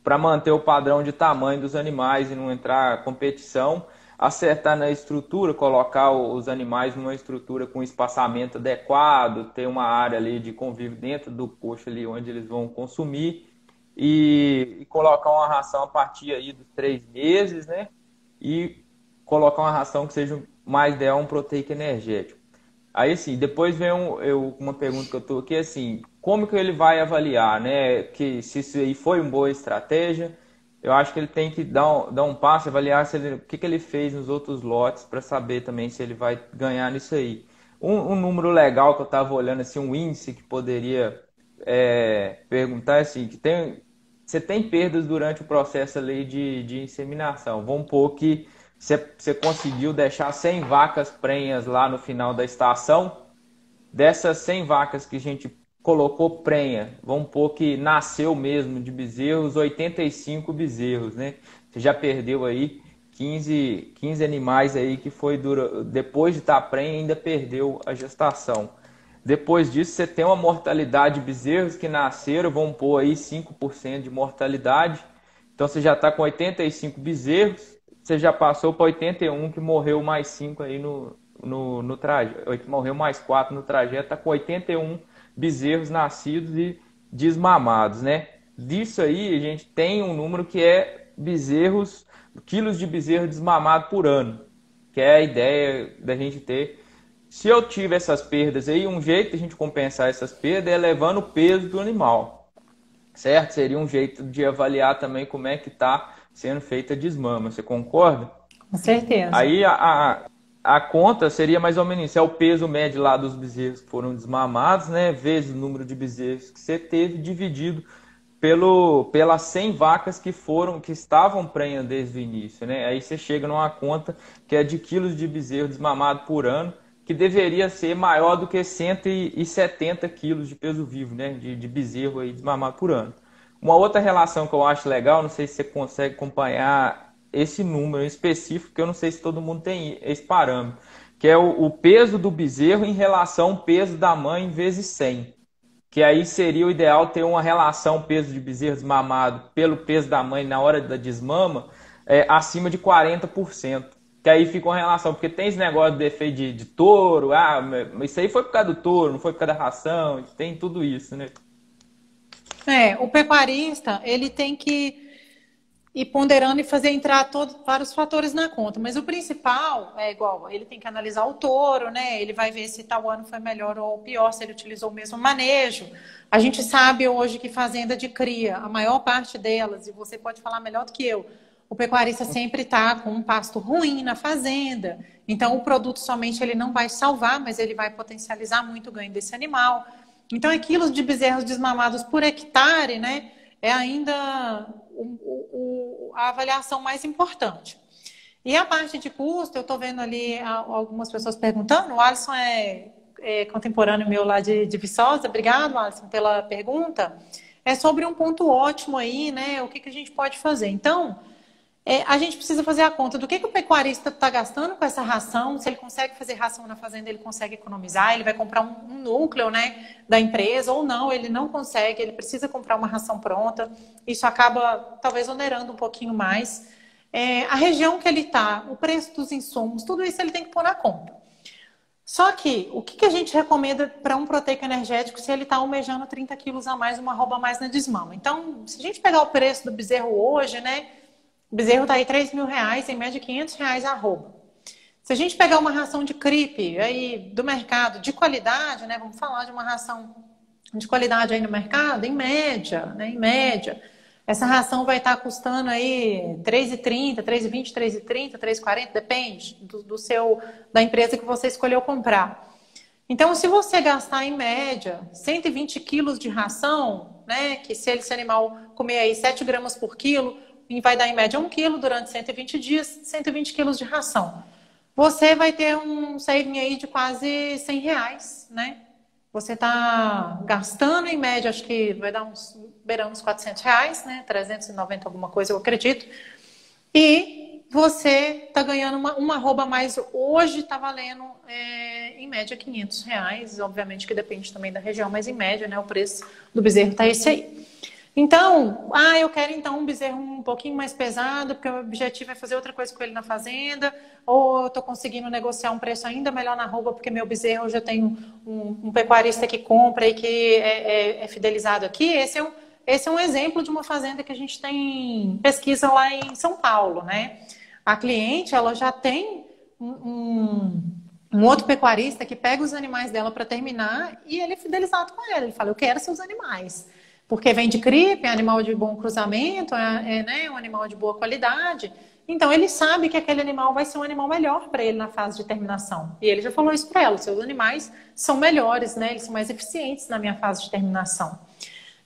para manter o padrão de tamanho dos animais e não entrar competição, acertar na estrutura, colocar os animais numa estrutura com espaçamento adequado, ter uma área ali de convívio dentro do coxo ali onde eles vão consumir e colocar uma ração a partir aí dos 3 meses, né? E colocar uma ração que seja mais ideal, um proteico energético. Aí, assim, depois vem uma pergunta que eu estou aqui, assim, como que ele vai avaliar, né? Que se isso aí foi uma boa estratégia, eu acho que ele tem que dar um passo, avaliar o que ele fez nos outros lotes para saber também se ele vai ganhar nisso aí. Um número legal que eu estava olhando, assim, um índice que poderia perguntar, assim, você tem perdas durante o processo ali de inseminação. Vamos supor que você conseguiu deixar 100 vacas prenhas lá no final da estação. Dessas 100 vacas que a gente colocou prenha, vamos supor que nasceu mesmo de bezerros, 85 bezerros, né? Você já perdeu aí 15 animais aí que foi depois de estar prenha ainda perdeu a gestação. Depois disso, você tem uma mortalidade de bezerros que nasceram, vamos pôr aí 5% de mortalidade. Então, você já está com 85 bezerros, você já passou para 81, que morreu mais 5 aí no trajeto, morreu mais 4 no trajeto, está com 81 bezerros nascidos e desmamados, né? Disso aí a gente tem um número que é bezerros, quilos de bezerro desmamado por ano, que é a ideia da gente ter. Se eu tive essas perdas aí, um jeito de a gente compensar essas perdas é levando o peso do animal, certo? Seria um jeito de avaliar também como é que está sendo feita a desmama, você concorda? Com certeza. Aí a conta seria mais ou menos isso, é o peso médio lá dos bezerros que foram desmamados, né? Vezes o número de bezerros que você teve, dividido pelas 100 vacas que estavam prenhas desde o início, né? Aí você chega numa conta que é de quilos de bezerro desmamado por ano, que deveria ser maior do que 170 quilos de peso vivo, né? De bezerro aí desmamado por ano. Uma outra relação que eu acho legal, não sei se você consegue acompanhar esse número em específico, que eu não sei se todo mundo tem esse parâmetro, que é o peso do bezerro em relação ao peso da mãe vezes 100. Que aí seria o ideal ter uma relação peso de bezerro desmamado pelo peso da mãe na hora da desmama acima de 40%. Que aí fica uma relação, porque tem esse negócio de defeito de touro, mas isso aí foi por causa do touro, não foi por causa da ração, tem tudo isso, né? O pecuarista, ele tem que ir ponderando e fazer entrar vários fatores na conta. Mas o principal é igual, ele tem que analisar o touro, né? Ele vai ver se tal ano foi melhor ou pior, se ele utilizou o mesmo manejo. A gente sabe hoje que fazenda de cria, a maior parte delas, e você pode falar melhor do que eu, o pecuarista sempre está com um pasto ruim na fazenda. Então, o produto somente ele não vai salvar, mas ele vai potencializar muito o ganho desse animal. Então, é quilos de bezerros desmamados por hectare, né? É ainda a avaliação mais importante. E a parte de custo, eu estou vendo ali algumas pessoas perguntando, o Alisson é contemporâneo meu lá de Viçosa, obrigado, Alisson, pela pergunta. É sobre um ponto ótimo aí, né? O que a gente pode fazer? Então, a gente precisa fazer a conta do que o pecuarista está gastando com essa ração. Se ele consegue fazer ração na fazenda, ele consegue economizar, ele vai comprar um núcleo, né, da empresa, ou não, ele não consegue, ele precisa comprar uma ração pronta. Isso acaba talvez onerando um pouquinho mais. A região que ele está, o preço dos insumos, tudo isso ele tem que pôr na conta. Só que o que a gente recomenda para um proteico energético se ele está almejando 30 quilos a mais, uma arroba a mais na desmama? Então, se a gente pegar o preço do bezerro hoje, né? O bezerro está aí R$3.000, em média R$500 a arroba. Se a gente pegar uma ração de cripe aí do mercado de qualidade, né? Vamos falar de uma ração de qualidade aí no mercado, em média, né? Em média, essa ração vai estar custando aí R$3,30, R$3,20, R$3,30, R$3,40, depende da empresa que você escolheu comprar. Então, se você gastar em média 120 quilos de ração, né? Que se esse animal comer aí 7 gramas por quilo, e vai dar em média 1 quilo durante 120 dias, 120 quilos de ração. Você vai ter um saving aí de quase R$100, né? Você está gastando em média, acho que vai dar beirando uns R$400, né? 390 alguma coisa, eu acredito. E você está ganhando uma arroba a mais. Hoje está valendo em média R$500. Obviamente que depende também da região, mas em média, né? O preço do bezerro está esse aí. Então, eu quero então um bezerro um pouquinho mais pesado, porque o objetivo é fazer outra coisa com ele na fazenda, ou eu estou conseguindo negociar um preço ainda melhor na arroba, porque meu bezerro, eu já tenho um pecuarista que compra e que é fidelizado aqui. Esse é um exemplo de uma fazenda que a gente tem pesquisa lá em São Paulo, né? A cliente, ela já tem um outro pecuarista que pega os animais dela para terminar e ele é fidelizado com ela. Ele fala, eu quero seus animais. Porque vem de cripe, é animal de bom cruzamento, né, um animal de boa qualidade. Então, ele sabe que aquele animal vai ser um animal melhor para ele na fase de terminação. E ele já falou isso para ela, seus animais são melhores, né? Eles são mais eficientes na minha fase de terminação.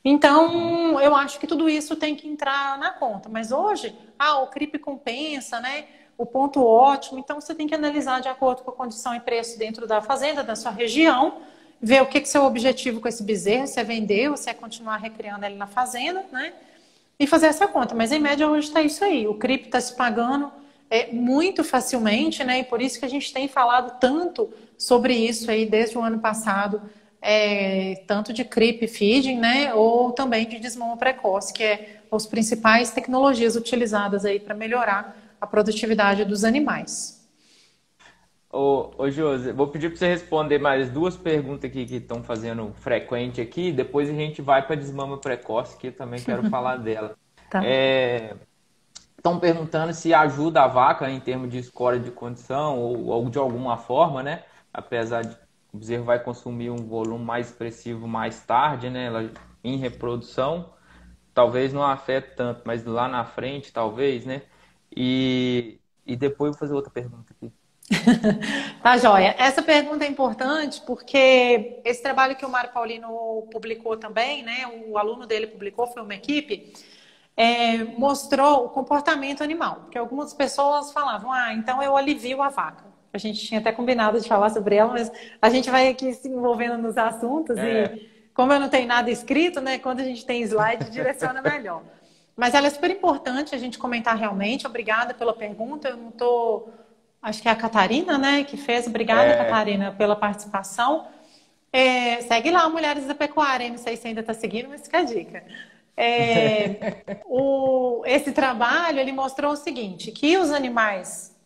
Então, eu acho que tudo isso tem que entrar na conta. Mas hoje, o cripe compensa, né? O ponto ótimo. Então, você tem que analisar de acordo com a condição e preço dentro da fazenda, da sua região, ver o que é seu objetivo com esse bezerro, se é vender ou se é continuar recriando ele na fazenda, né? E fazer essa conta. Mas em média hoje está isso aí. O CRIP está se pagando muito facilmente, né? E por isso que a gente tem falado tanto sobre isso aí desde o ano passado, tanto de CRIP feeding, né? Ou também de desmama precoce, que é as principais tecnologias utilizadas aí para melhorar a produtividade dos animais. Ô Josi, vou pedir para você responder mais duas perguntas aqui que estão fazendo frequente aqui, depois a gente vai para desmama precoce, que eu também quero falar dela. Tá. Estão perguntando se ajuda a vaca em termos de score de condição ou de alguma forma, né? Apesar de o bezerro vai consumir um volume mais expressivo mais tarde, né? Ela, em reprodução, talvez não afete tanto, mas lá na frente, talvez, né? E depois eu vou fazer outra pergunta aqui. Tá, joia. Essa pergunta é importante porque esse trabalho que o Mário Paulino publicou também, né? O aluno dele publicou, foi uma equipe, mostrou o comportamento animal. Porque algumas pessoas falavam, então eu alivio a vaca. A gente tinha até combinado de falar sobre ela, mas a gente vai aqui se envolvendo nos assuntos e como eu não tenho nada escrito, né? Quando a gente tem slide, direciona melhor. Mas ela é super importante a gente comentar realmente. Obrigada pela pergunta. Eu não tô... Acho que é a Catarina, né, que fez. Obrigada, Catarina, pela participação. Segue lá, Mulheres da Pecuária. Não sei se ainda está seguindo, mas fica a dica. Esse trabalho, ele mostrou o seguinte, que os animais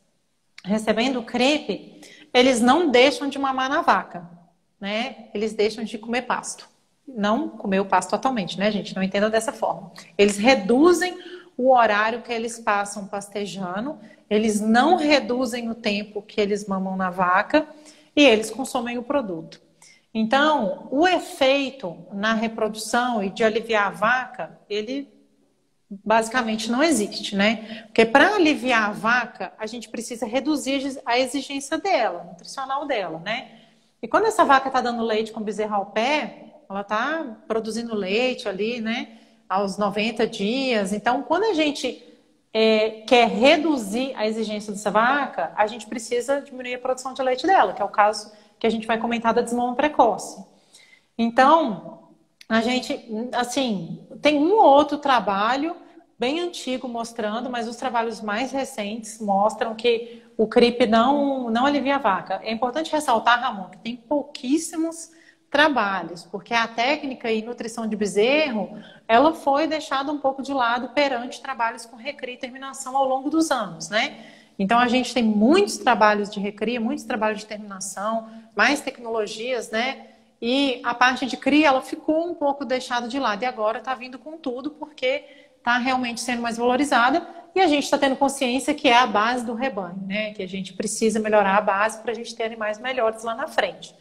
recebendo o CREP, eles não deixam de mamar na vaca, né? Eles deixam de comer pasto. Não comer o pasto totalmente, né, gente? Não entenda dessa forma. Eles reduzem o horário que eles passam pastejando, eles não reduzem o tempo que eles mamam na vaca e eles consomem o produto. Então, o efeito na reprodução e de aliviar a vaca, ele basicamente não existe, né? Porque para aliviar a vaca, a gente precisa reduzir a exigência dela, nutricional dela, né? E quando essa vaca está dando leite com bezerro ao pé, ela está produzindo leite ali, né? Aos 90 dias. Então, quando a gente quer reduzir a exigência dessa vaca, a gente precisa diminuir a produção de leite dela, que é o caso que a gente vai comentar da desmama precoce. Então, a gente, assim, tem um ou outro trabalho bem antigo mostrando, mas os trabalhos mais recentes mostram que o CRIP não alivia a vaca. É importante ressaltar, Ramon, que tem pouquíssimos trabalhos, porque a técnica e nutrição de bezerro, ela foi deixada um pouco de lado perante trabalhos com recria e terminação ao longo dos anos, né? Então a gente tem muitos trabalhos de recria, muitos trabalhos de terminação, mais tecnologias, né? E a parte de cria, ela ficou um pouco deixada de lado e agora está vindo com tudo porque está realmente sendo mais valorizada e a gente está tendo consciência que é a base do rebanho, né? Que a gente precisa melhorar a base para a gente ter animais melhores lá na frente.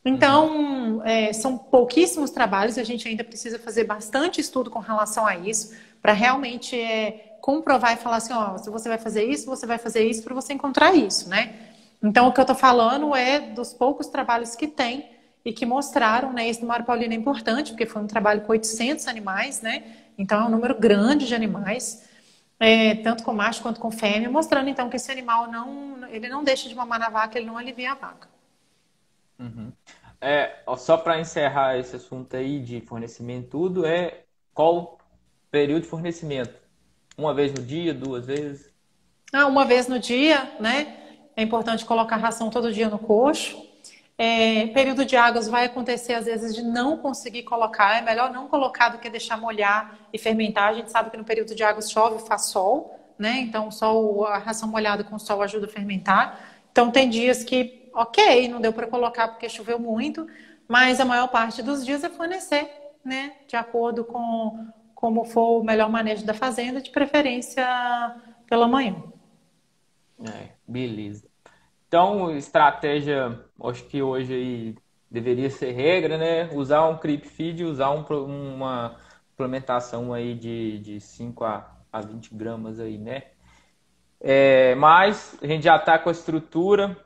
Então, são pouquíssimos trabalhos, a gente ainda precisa fazer bastante estudo com relação a isso, para realmente comprovar e falar assim, se você vai fazer isso para você encontrar isso, né? Então, o que eu estou falando é dos poucos trabalhos que tem e que mostraram, né? Esse do Mário Paulino é importante, porque foi um trabalho com 800 animais, né? Então, é um número grande de animais, tanto com macho quanto com fêmea, mostrando, então, que esse animal ele não deixa de mamar na vaca, ele não alivia a vaca. Uhum. Só para encerrar esse assunto aí de fornecimento, tudo qual o período de fornecimento? Uma vez no dia, duas vezes? Uma vez no dia, né? É importante colocar ração todo dia no coxo. Período de águas vai acontecer às vezes de não conseguir colocar, é melhor não colocar do que deixar molhar e fermentar. A gente sabe que no período de águas chove e faz sol, né? Então a ração molhada com sol ajuda a fermentar. Então tem dias que ok, não deu para colocar porque choveu muito, mas a maior parte dos dias é fornecer, né? De acordo com como for o melhor manejo da fazenda, de preferência pela manhã. Beleza. Então, estratégia, acho que hoje aí deveria ser regra, né? Usar um creep feed, usar uma implementação aí de 5 a 20 gramas aí, né? Mas a gente já está com a estrutura.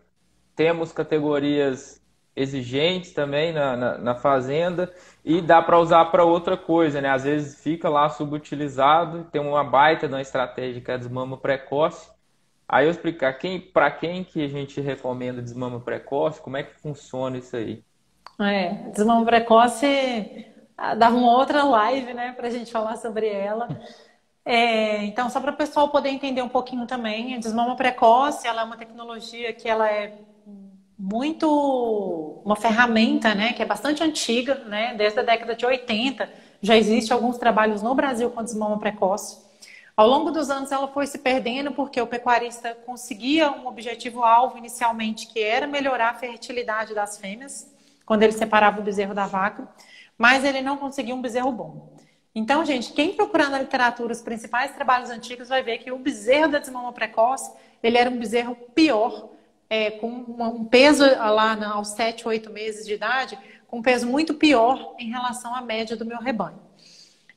Temos categorias exigentes também na fazenda e dá para usar para outra coisa, né? Às vezes fica lá subutilizado, tem uma baita de uma estratégia que é a desmama precoce. Aí eu explicar para quem que a gente recomenda desmama precoce, como é que funciona isso aí? Desmama precoce dava uma outra live, né, para a gente falar sobre ela. Então, só para o pessoal poder entender um pouquinho também, a desmama precoce, ela é uma tecnologia que ela é uma ferramenta, né, que é bastante antiga, né, desde a década de 80, já existe alguns trabalhos no Brasil com desmama precoce. Ao longo dos anos ela foi se perdendo porque o pecuarista conseguia um objetivo-alvo inicialmente, que era melhorar a fertilidade das fêmeas, quando ele separava o bezerro da vaca, mas ele não conseguia um bezerro bom. Então, gente, quem procurar na literatura os principais trabalhos antigos vai ver que o bezerro da desmama precoce, ele era um bezerro pior, com um peso lá aos 7, 8 meses de idade, com um peso muito pior em relação à média do meu rebanho.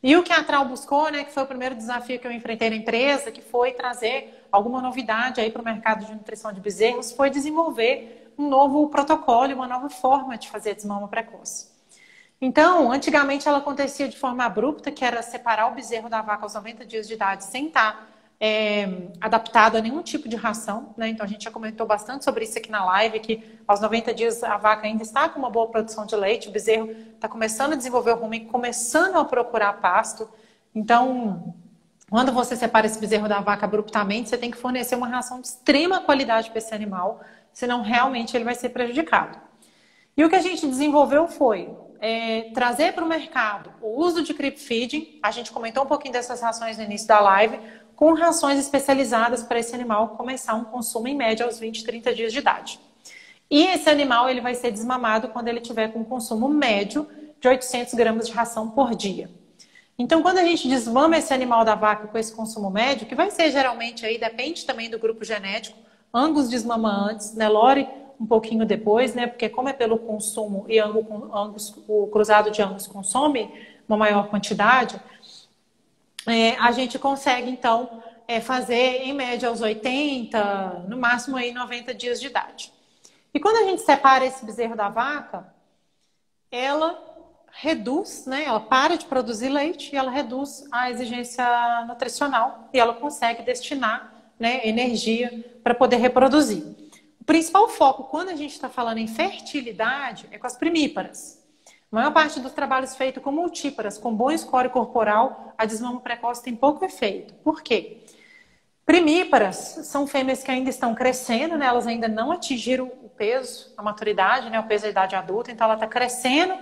E o que a Tral buscou, né, que foi o primeiro desafio que eu enfrentei na empresa, que foi trazer alguma novidade aí para o mercado de nutrição de bezerros, foi desenvolver um novo protocolo, uma nova forma de fazer a desmama precoce. Então, antigamente ela acontecia de forma abrupta, que era separar o bezerro da vaca aos 90 dias de idade sem estar adaptado a nenhum tipo de ração, né? Então a gente já comentou bastante sobre isso aqui na live, que aos 90 dias a vaca ainda está com uma boa produção de leite, o bezerro está começando a desenvolver o rumen, começando a procurar pasto. Então, quando você separa esse bezerro da vaca abruptamente, você tem que fornecer uma ração de extrema qualidade para esse animal, senão realmente ele vai ser prejudicado. E o que a gente desenvolveu foi trazer para o mercado o uso de creep feeding. A gente comentou um pouquinho dessas rações no início da live, com rações especializadas para esse animal começar um consumo em média aos 20, 30 dias de idade. E esse animal ele vai ser desmamado quando ele tiver com um consumo médio de 800 gramas de ração por dia. Então, quando a gente desmama esse animal da vaca com esse consumo médio, que vai ser geralmente aí, depende também do grupo genético, Angus desmama antes, Nelore um pouquinho depois, né? Porque como é pelo consumo e Angus, o cruzado de Angus consome uma maior quantidade, a gente consegue, então, fazer em média aos 80, no máximo aí 90 dias de idade. E quando a gente separa esse bezerro da vaca, ela reduz, né? Ela para de produzir leite e ela reduz a exigência nutricional e ela consegue destinar, né, energia para poder reproduzir. O principal foco, quando a gente está falando em fertilidade, é com as primíparas. A maior parte dos trabalhos feitos com multíparas, com bom score corporal, a desmama precoce tem pouco efeito. Por quê? Primíparas são fêmeas que ainda estão crescendo, né? Elas ainda não atingiram o peso, a maturidade, né? O peso da idade adulta, então ela está crescendo,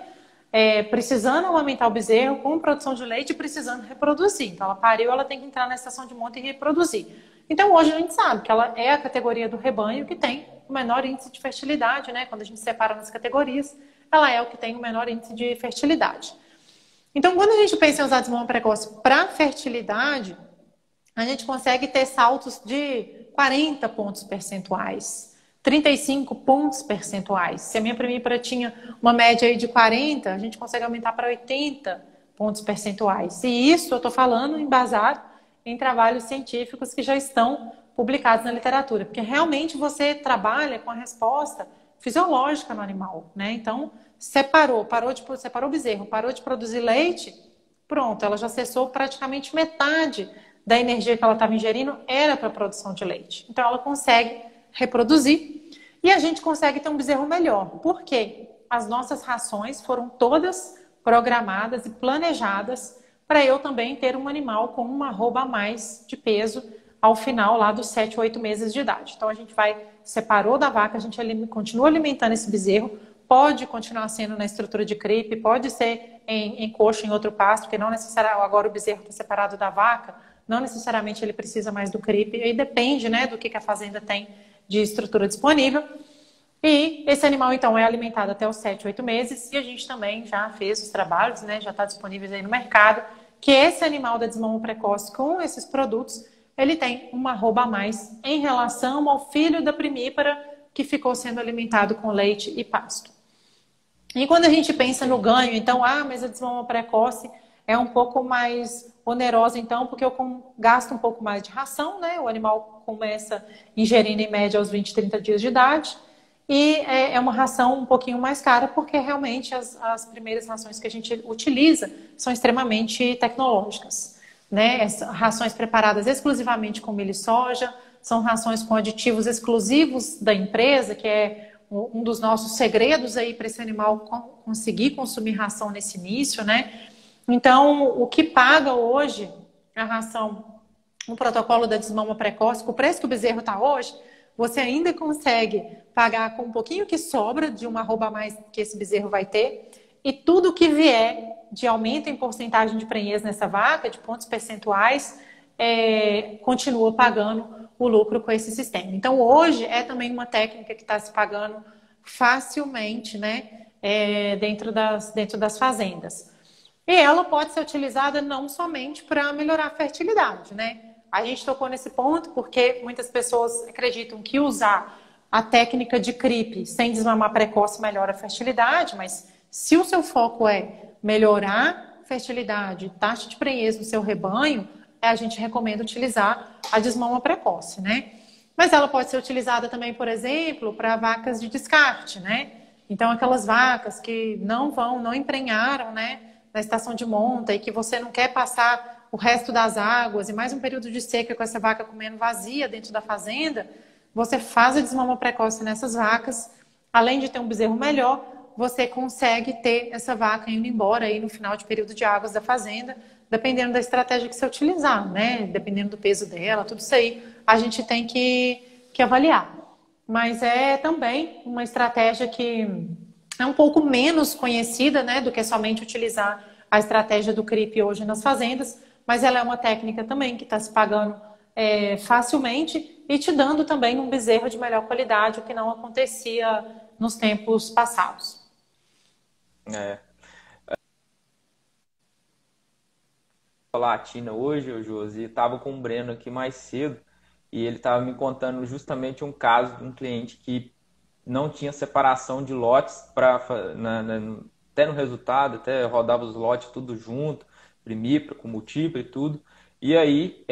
precisando aumentar o bezerro, com produção de leite e precisando reproduzir. Então ela pariu, ela tem que entrar na estação de monta e reproduzir. Então hoje a gente sabe que ela é a categoria do rebanho que tem o menor índice de fertilidade, né? Quando a gente separa nas categorias, ela é o que tem o menor índice de fertilidade. Então, quando a gente pensa em usar desmama precoce para fertilidade, a gente consegue ter saltos de 40 pontos percentuais, 35 pontos percentuais. Se a minha primípara tinha uma média aí de 40, a gente consegue aumentar para 80 pontos percentuais. E isso eu estou falando embasado em trabalhos científicos que já estão publicados na literatura, porque realmente você trabalha com a resposta fisiológica no animal, né? Então, separou o bezerro, parou de produzir leite, pronto, ela já cessou praticamente metade da energia que ela estava ingerindo era para a produção de leite. Então, ela consegue reproduzir e a gente consegue ter um bezerro melhor. Por quê? As nossas rações foram todas programadas e planejadas para eu também ter um animal com uma arroba a mais de peso ao final lá dos 7, 8 meses de idade. Então, a gente separou da vaca, a gente continua alimentando esse bezerro, pode continuar sendo na estrutura de crepe, pode ser em coxo, em outro pasto, porque não necessariamente agora o bezerro está separado da vaca, não necessariamente ele precisa mais do crepe, aí depende, né, do que a fazenda tem de estrutura disponível. E esse animal, então, é alimentado até os 7, 8 meses, e a gente também já fez os trabalhos, né, já está disponível aí no mercado, que esse animal da desmama precoce com esses produtos, ele tem uma arroba a mais em relação ao filho da primípara que ficou sendo alimentado com leite e pasto. E quando a gente pensa no ganho, então, mas a desmama precoce é um pouco mais onerosa, então, porque eu gasto um pouco mais de ração, né? O animal começa ingerindo em média aos 20, 30 dias de idade. E é uma ração um pouquinho mais cara, porque realmente as primeiras rações que a gente utiliza são extremamente tecnológicas, né? Rações preparadas exclusivamente com milho e soja, são rações com aditivos exclusivos da empresa, que é um dos nossos segredos aí para esse animal conseguir consumir ração nesse início, né? Então, o que paga hoje a ração, o protocolo da desmama precoce, com o preço que o bezerro está hoje, você ainda consegue pagar com um pouquinho que sobra de uma arroba a mais que esse bezerro vai ter, e tudo que vier de aumento em porcentagem de prenhez nessa vaca, de pontos percentuais, continua pagando o lucro com esse sistema. Então, hoje é também uma técnica que está se pagando facilmente, né, dentro das fazendas. E ela pode ser utilizada não somente para melhorar a fertilidade, né? A gente tocou nesse ponto porque muitas pessoas acreditam que usar a técnica de CRIP sem desmamar precoce melhora a fertilidade, mas se o seu foco é melhorar a fertilidade, taxa de prenhez no seu rebanho, a gente recomenda utilizar a desmama precoce, né? Mas ela pode ser utilizada também, por exemplo, para vacas de descarte, né? Então, aquelas vacas que não emprenharam, né, na estação de monta e que você não quer passar o resto das águas e mais um período de seca com essa vaca comendo vazia dentro da fazenda, você faz a desmama precoce nessas vacas, além de ter um bezerro melhor, você consegue ter essa vaca indo embora aí no final de período de águas da fazenda, dependendo da estratégia que você utilizar, né? Dependendo do peso dela, tudo isso aí a gente tem que avaliar. Mas é também uma estratégia que é um pouco menos conhecida, né, do que somente utilizar a estratégia do CRIP hoje nas fazendas, mas ela é uma técnica também que está se pagando facilmente e te dando também um bezerro de melhor qualidade, o que não acontecia nos tempos passados. Latina hoje, ô Josi, estava com o Breno aqui mais cedo e ele estava me contando justamente um caso de um cliente que não tinha separação de lotes para até no resultado, até rodava os lotes tudo junto, primípara com múltipla e tudo. E aí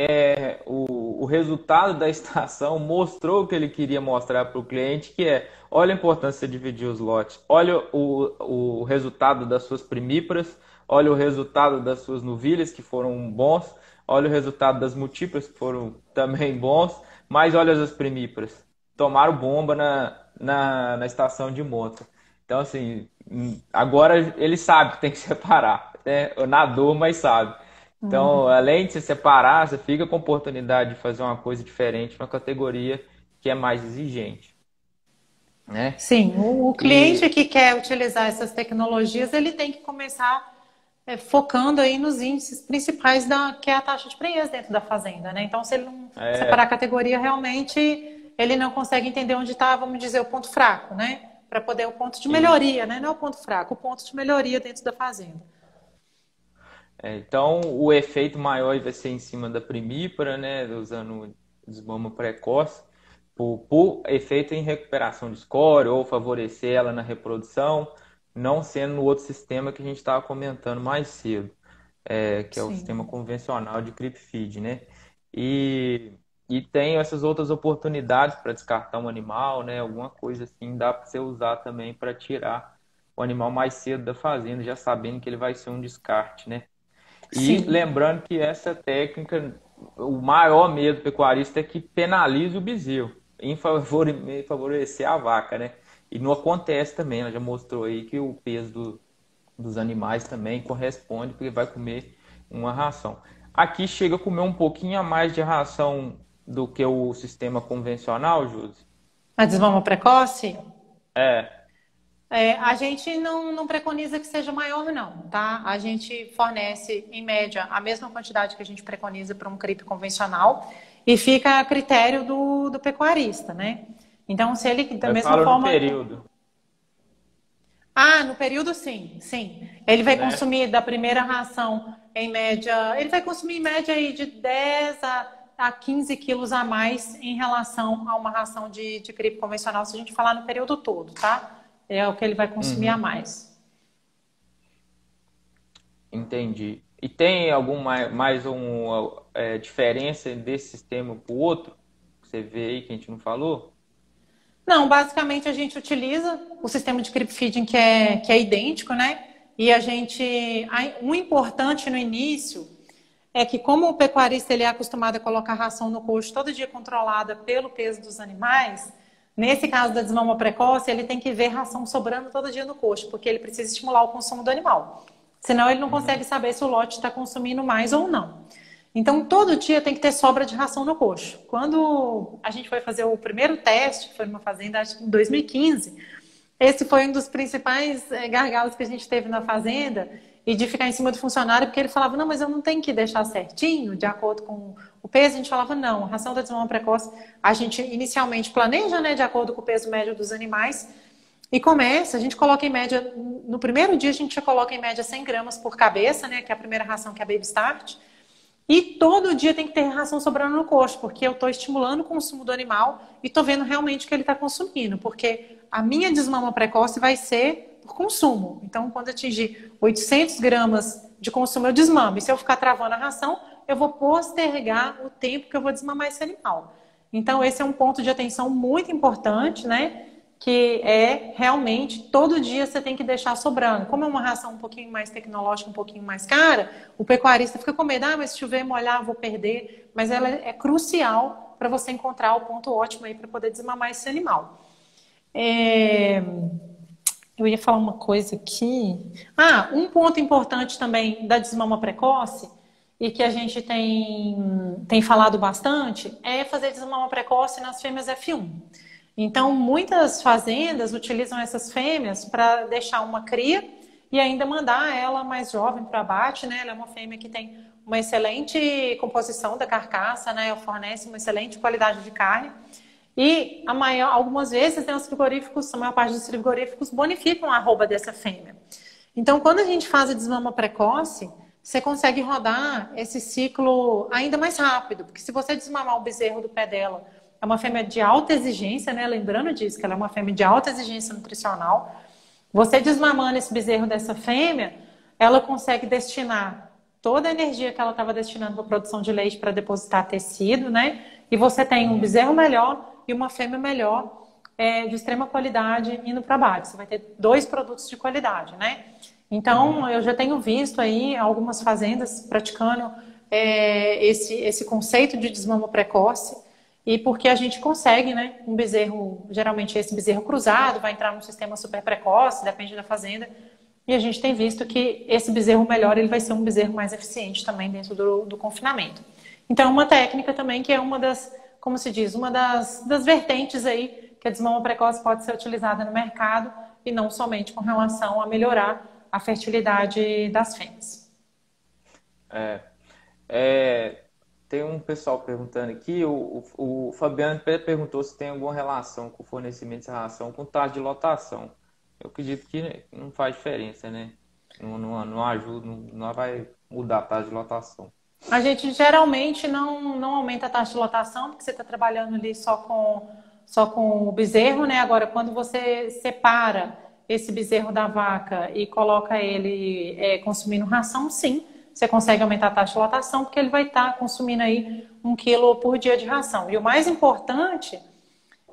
o resultado da estação mostrou o que ele queria mostrar para o cliente, que olha a importância de dividir os lotes, olha o resultado das suas primíparas, olha o resultado das suas novilhas, que foram bons, olha o resultado das múltiplas, que foram também bons, mas olha as primíparas. Tomaram bomba na estação de monta. Então, assim, agora ele sabe que tem que separar, né? Na dor, mas sabe. Então, além de se separar, você fica com a oportunidade de fazer uma coisa diferente numa categoria que é mais exigente, né? Sim, o cliente que quer utilizar essas tecnologias, ele tem que começar focando aí nos índices principais que é a taxa de prenhez dentro da fazenda, né? Então, se ele não separar a categoria, realmente ele não consegue entender onde está, vamos dizer, o ponto fraco, né? Para poder o ponto de melhoria, né? Não é o ponto fraco, o ponto de melhoria dentro da fazenda. Então, o efeito maior vai ser em cima da primípara, né? Usando desmama precoce, por efeito em recuperação de score ou favorecer ela na reprodução, não sendo no outro sistema que a gente estava comentando mais cedo, que é o sistema convencional de creep feed, né? E tem essas outras oportunidades para descartar um animal, né? Alguma coisa assim dá para você usar também para tirar o animal mais cedo da fazenda, já sabendo que ele vai ser um descarte, né? E lembrando que essa técnica, o maior medo do pecuarista é que penalize o bezerro em favorecer a vaca, né? E não acontece também, ela já mostrou aí que o peso dos animais também corresponde, porque vai comer uma ração. Aqui chega a comer um pouquinho a mais de ração do que o sistema convencional, Josi? A desmama precoce? É. A gente não preconiza que seja maior, não, tá? A gente fornece, em média, a mesma quantidade que a gente preconiza para um CRIP convencional e fica a critério do pecuarista, né? Então, se ele, da mesma forma... no período. No período, sim. Ele vai consumir da primeira ração, em média... Ele vai consumir, em média, aí, de 10 a 15 quilos a mais em relação a uma ração de CRIP convencional, se a gente falar no período todo, tá? É o que ele vai consumir a mais. Entendi. E tem alguma diferença desse sistema para o outro? Você vê aí que a gente não falou? Não, basicamente a gente utiliza o sistema de creep feeding que é idêntico, né? E o importante no início é que como o pecuarista ele é acostumado a colocar ração no coxo todo dia controlada pelo peso dos animais, nesse caso da desmama precoce, ele tem que ver ração sobrando todo dia no coxo, porque ele precisa estimular o consumo do animal. Senão ele não consegue saber se o lote está consumindo mais ou não. Então, todo dia tem que ter sobra de ração no coxo. Quando a gente foi fazer o primeiro teste, que foi numa fazenda, acho que em 2015, esse foi um dos principais gargalos que a gente teve na fazenda. e de ficar em cima do funcionário, porque ele falava, não, mas eu não tenho que deixar certinho, de acordo com o peso. A gente falava, não, a ração da desmama precoce, a gente inicialmente planeja, né, de acordo com o peso médio dos animais, e começa, a gente coloca em média, no primeiro dia a gente já coloca em média 100 gramas por cabeça, né, que é a primeira ração, que é a Baby Start, e todo dia tem que ter ração sobrando no coxo, porque eu estou estimulando o consumo do animal e estou vendo realmente o que ele está consumindo, porque a minha desmama precoce vai ser por consumo. Então, quando atingir 800 gramas de consumo, eu desmamo. E se eu ficar travando a ração, eu vou postergar o tempo que eu vou desmamar esse animal. Então, esse é um ponto de atenção muito importante, né? Que é realmente, todo dia você tem que deixar sobrando. Como é uma ração um pouquinho mais tecnológica, um pouquinho mais cara, o pecuarista fica com medo, mas se chover, molhar, vou perder. Mas ela é crucial para você encontrar o ponto ótimo aí para poder desmamar esse animal. Eu ia falar uma coisa aqui. Um ponto importante também da desmama precoce, e que a gente tem falado bastante, é fazer desmama precoce nas fêmeas F1. Então, muitas fazendas utilizam essas fêmeas para deixar uma cria e ainda mandar ela mais jovem para abate, né? Ela é uma fêmea que tem uma excelente composição da carcaça, né? Fornece uma excelente qualidade de carne. E algumas vezes, né, os frigoríficos, a maior parte dos frigoríficos bonificam a arroba dessa fêmea. Então, quando a gente faz a desmama precoce, você consegue rodar esse ciclo ainda mais rápido, porque se você desmamar o bezerro do pé dela, é uma fêmea de alta exigência, né? Lembrando disso, que ela é uma fêmea de alta exigência nutricional. Você desmamando esse bezerro dessa fêmea, ela consegue destinar toda a energia que ela estava destinando para a produção de leite para depositar tecido, né? E você tem um bezerro melhor e uma fêmea melhor, de extrema qualidade indo para abate. Você vai ter 2 produtos de qualidade, né? Então, eu já tenho visto aí algumas fazendas praticando esse conceito de desmama precoce, e porque a gente consegue, né, um bezerro, geralmente esse bezerro cruzado vai entrar no sistema super precoce, depende da fazenda, e a gente tem visto que esse bezerro melhor, ele vai ser um bezerro mais eficiente também dentro do confinamento. Então, uma técnica também que é uma das, como se diz, uma das vertentes aí que a desmama precoce pode ser utilizada no mercado, e não somente com relação a melhorar a fertilidade das fêmeas. Tem um pessoal perguntando aqui, o Fabiano perguntou se tem alguma relação com o fornecimento dessa ração com taxa de lotação. Eu acredito que não faz diferença, né? Não ajuda, não vai mudar a taxa de lotação. A gente geralmente não aumenta a taxa de lotação, porque você está trabalhando ali só com o bezerro, né? Agora, quando você separa esse bezerro da vaca e coloca ele consumindo ração, sim, você consegue aumentar a taxa de lotação, porque ele vai estar consumindo aí 1 quilo por dia de ração. E o mais importante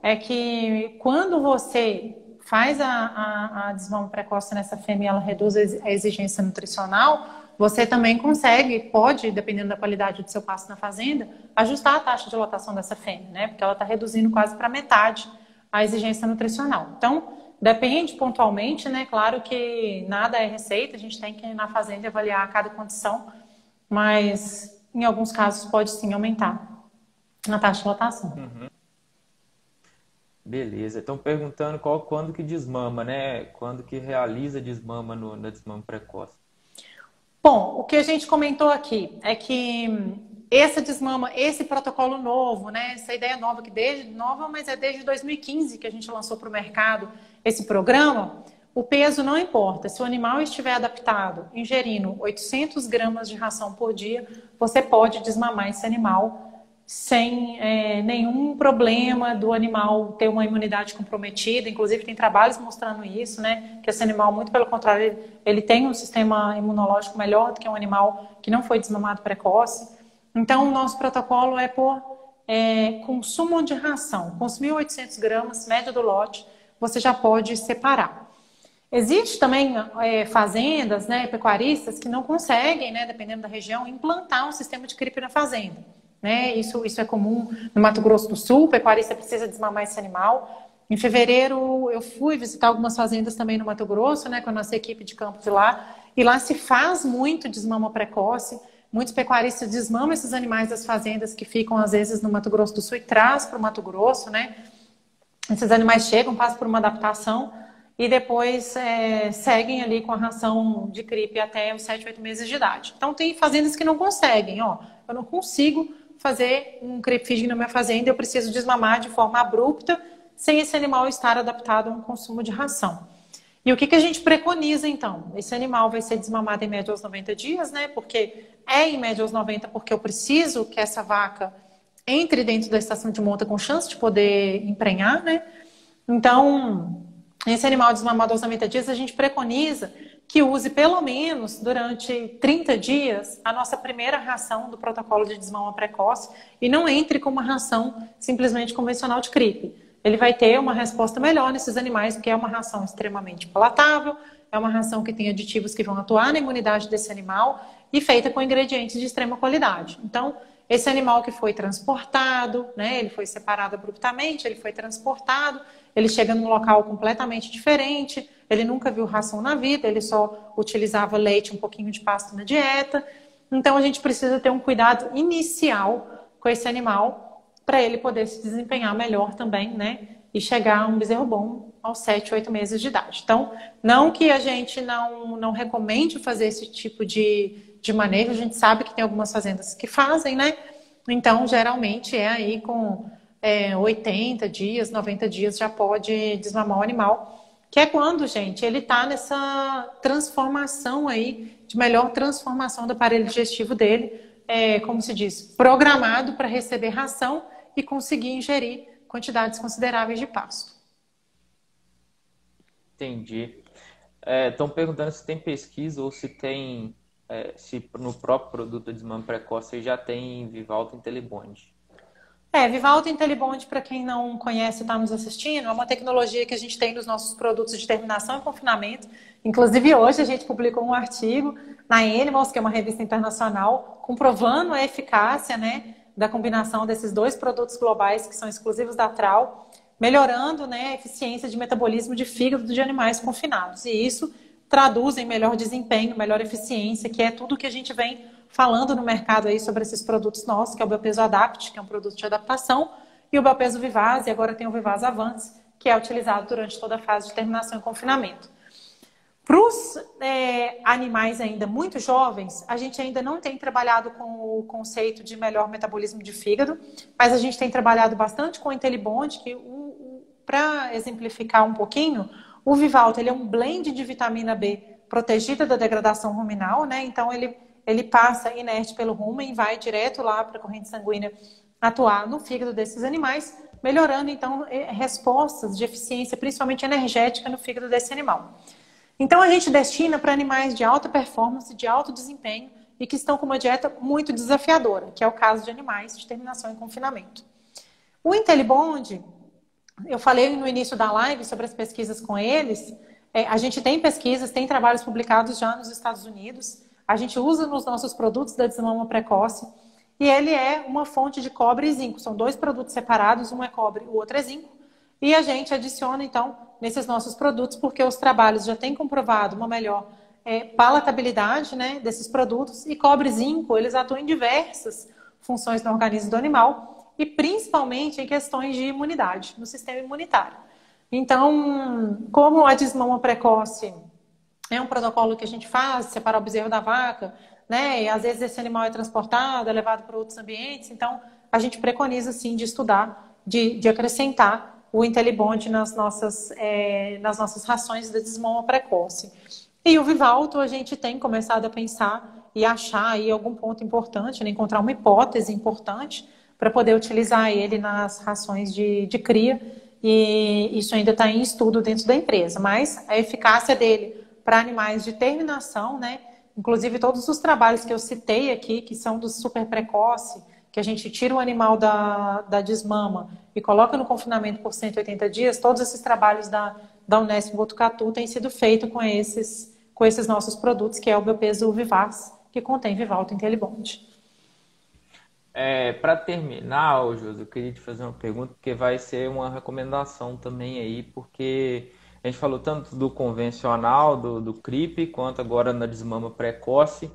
é que quando você faz a desmama precoce nessa fêmea e ela reduz a exigência nutricional, você também pode, dependendo da qualidade do seu pasto na fazenda, ajustar a taxa de lotação dessa fêmea, né? Porque ela está reduzindo quase para metade a exigência nutricional. Então, depende pontualmente, né? Claro que nada é receita, a gente tem que ir na fazenda avaliar cada condição, mas em alguns casos pode sim aumentar a taxa de lotação. Beleza. Estão perguntando quando que desmama, né? Quando que realiza desmama na desmama precoce. Bom, o que a gente comentou aqui é que esse protocolo novo, né? Essa ideia nova, mas é desde 2015 que a gente lançou para o mercado esse programa. O peso não importa. Se o animal estiver adaptado, ingerindo 800 gramas de ração por dia, você pode desmamar esse animal sem nenhum problema do animal ter uma imunidade comprometida. Inclusive, tem trabalhos mostrando isso, né? Que esse animal, muito pelo contrário, ele tem um sistema imunológico melhor do que um animal que não foi desmamado precoce. Então, o nosso protocolo é por consumo de ração. Consumiu 800 gramas, média do lote, você já pode separar. Existe também fazendas, né, pecuaristas que não conseguem, né, dependendo da região, implantar um sistema de CRIP na fazenda. Né? Isso é comum no Mato Grosso do Sul, o pecuarista precisa desmamar esse animal. Em fevereiro eu fui visitar algumas fazendas também no Mato Grosso, né, com a nossa equipe de campo de lá, e lá se faz muito desmama precoce. Muitos pecuaristas desmamam esses animais das fazendas que ficam às vezes no Mato Grosso do Sul e traz para o Mato Grosso, né? Esses animais chegam, passam por uma adaptação e depois seguem ali com a ração de CRIP até os 7, 8 meses de idade. Então tem fazendas que não conseguem, ó, eu não consigo fazer um CRIP feeding na minha fazenda, eu preciso desmamar de forma abrupta, sem esse animal estar adaptado a um consumo de ração. E o que a gente preconiza, então? Esse animal vai ser desmamado em média aos 90 dias, né? Porque em média aos 90, porque eu preciso que essa vaca entre dentro da estação de monta com chance de poder emprenhar, né? Então, esse animal desmamado aos 90 dias, a gente preconiza que use pelo menos durante 30 dias a nossa primeira ração do protocolo de desmama precoce e não entre com uma ração simplesmente convencional de CRIP. Ele vai ter uma resposta melhor nesses animais, porque é uma ração extremamente palatável, é uma ração que tem aditivos que vão atuar na imunidade desse animal e feita com ingredientes de extrema qualidade. Então, esse animal que foi transportado, né, ele foi separado abruptamente, ele foi transportado, ele chega num local completamente diferente, ele nunca viu ração na vida, ele só utilizava leite, um pouquinho de pasto na dieta. Então, a gente precisa ter um cuidado inicial com esse animal para ele poder se desempenhar melhor também, né? E chegar a um bezerro bom aos 7, 8 meses de idade. Então, não que a gente não recomende fazer esse tipo de manejo, a gente sabe que tem algumas fazendas que fazem, né? Então, geralmente é aí com 80 dias, 90 dias já pode desmamar o animal, que é quando, gente, ele está nessa transformação aí, de melhor transformação do aparelho digestivo dele, como se diz, programado para receber ração e conseguir ingerir quantidades consideráveis de pasto. Entendi. Estão perguntando se tem pesquisa ou se tem, se no próprio produto de desmame precoce já tem Vivalto IntelliBond. Vivalto IntelliBond, para quem não conhece e está nos assistindo, é uma tecnologia que a gente tem nos nossos produtos de terminação e confinamento. Inclusive, hoje a gente publicou um artigo na Animals, que é uma revista internacional, comprovando a eficácia, né, da combinação desses dois produtos globais que são exclusivos da Tral, melhorando, né, a eficiência de metabolismo de fígado de animais confinados. E isso traduz em melhor desempenho, melhor eficiência, que é tudo que a gente vem falando no mercado aí sobre esses produtos nossos, que é o Biopeso Adapt, que é um produto de adaptação, e o Biopeso Vivaz, e agora tem o Vivaz Avance, que é utilizado durante toda a fase de terminação e confinamento. Para os animais ainda muito jovens, a gente ainda não tem trabalhado com o conceito de melhor metabolismo de fígado, mas a gente tem trabalhado bastante com o IntelliBond, que para exemplificar um pouquinho, o Vivalto ele é um blend de vitamina B protegida da degradação ruminal, né? Então ele passa inerte pelo rumen e vai direto lá para a corrente sanguínea atuar no fígado desses animais, melhorando então respostas de eficiência, principalmente energética, no fígado desse animal. Então, a gente destina para animais de alta performance, de alto desempenho e que estão com uma dieta muito desafiadora, que é o caso de animais de terminação e confinamento. O IntelliBond, eu falei no início da live sobre as pesquisas com eles, a gente tem pesquisas, tem trabalhos publicados já nos Estados Unidos, a gente usa nos nossos produtos da desmama precoce e ele é uma fonte de cobre e zinco. São dois produtos separados, um é cobre, o outro é zinco. E a gente adiciona, então, nesses nossos produtos, porque os trabalhos já têm comprovado uma melhor palatabilidade, né, desses produtos. E cobre e zinco, eles atuam em diversas funções no organismo do animal e principalmente em questões de imunidade, no sistema imunitário. Então, como a desmama precoce é um protocolo que a gente faz, separar o bezerro da vaca, né, e às vezes esse animal é transportado, é levado para outros ambientes, então a gente preconiza, sim, de estudar, de acrescentar o IntelliBond nas nossas rações de desmama precoce. E o Vivalto a gente tem começado a pensar e achar aí algum ponto importante, né? Encontrar uma hipótese importante para poder utilizar ele nas rações de cria. E isso ainda está em estudo dentro da empresa. Mas a eficácia dele para animais de terminação, né? Inclusive todos os trabalhos que eu citei aqui, que são do super precoce, que a gente tira o animal da desmama e coloca no confinamento por 180 dias, todos esses trabalhos da Unesp Botucatu têm sido feitos com esses nossos produtos, que é o Biopeso Vivaz, que contém Vivalto IntelliBond. Para terminar, Josi, eu queria te fazer uma pergunta, porque vai ser uma recomendação também aí, porque a gente falou tanto do convencional, do CRIP, quanto agora na desmama precoce.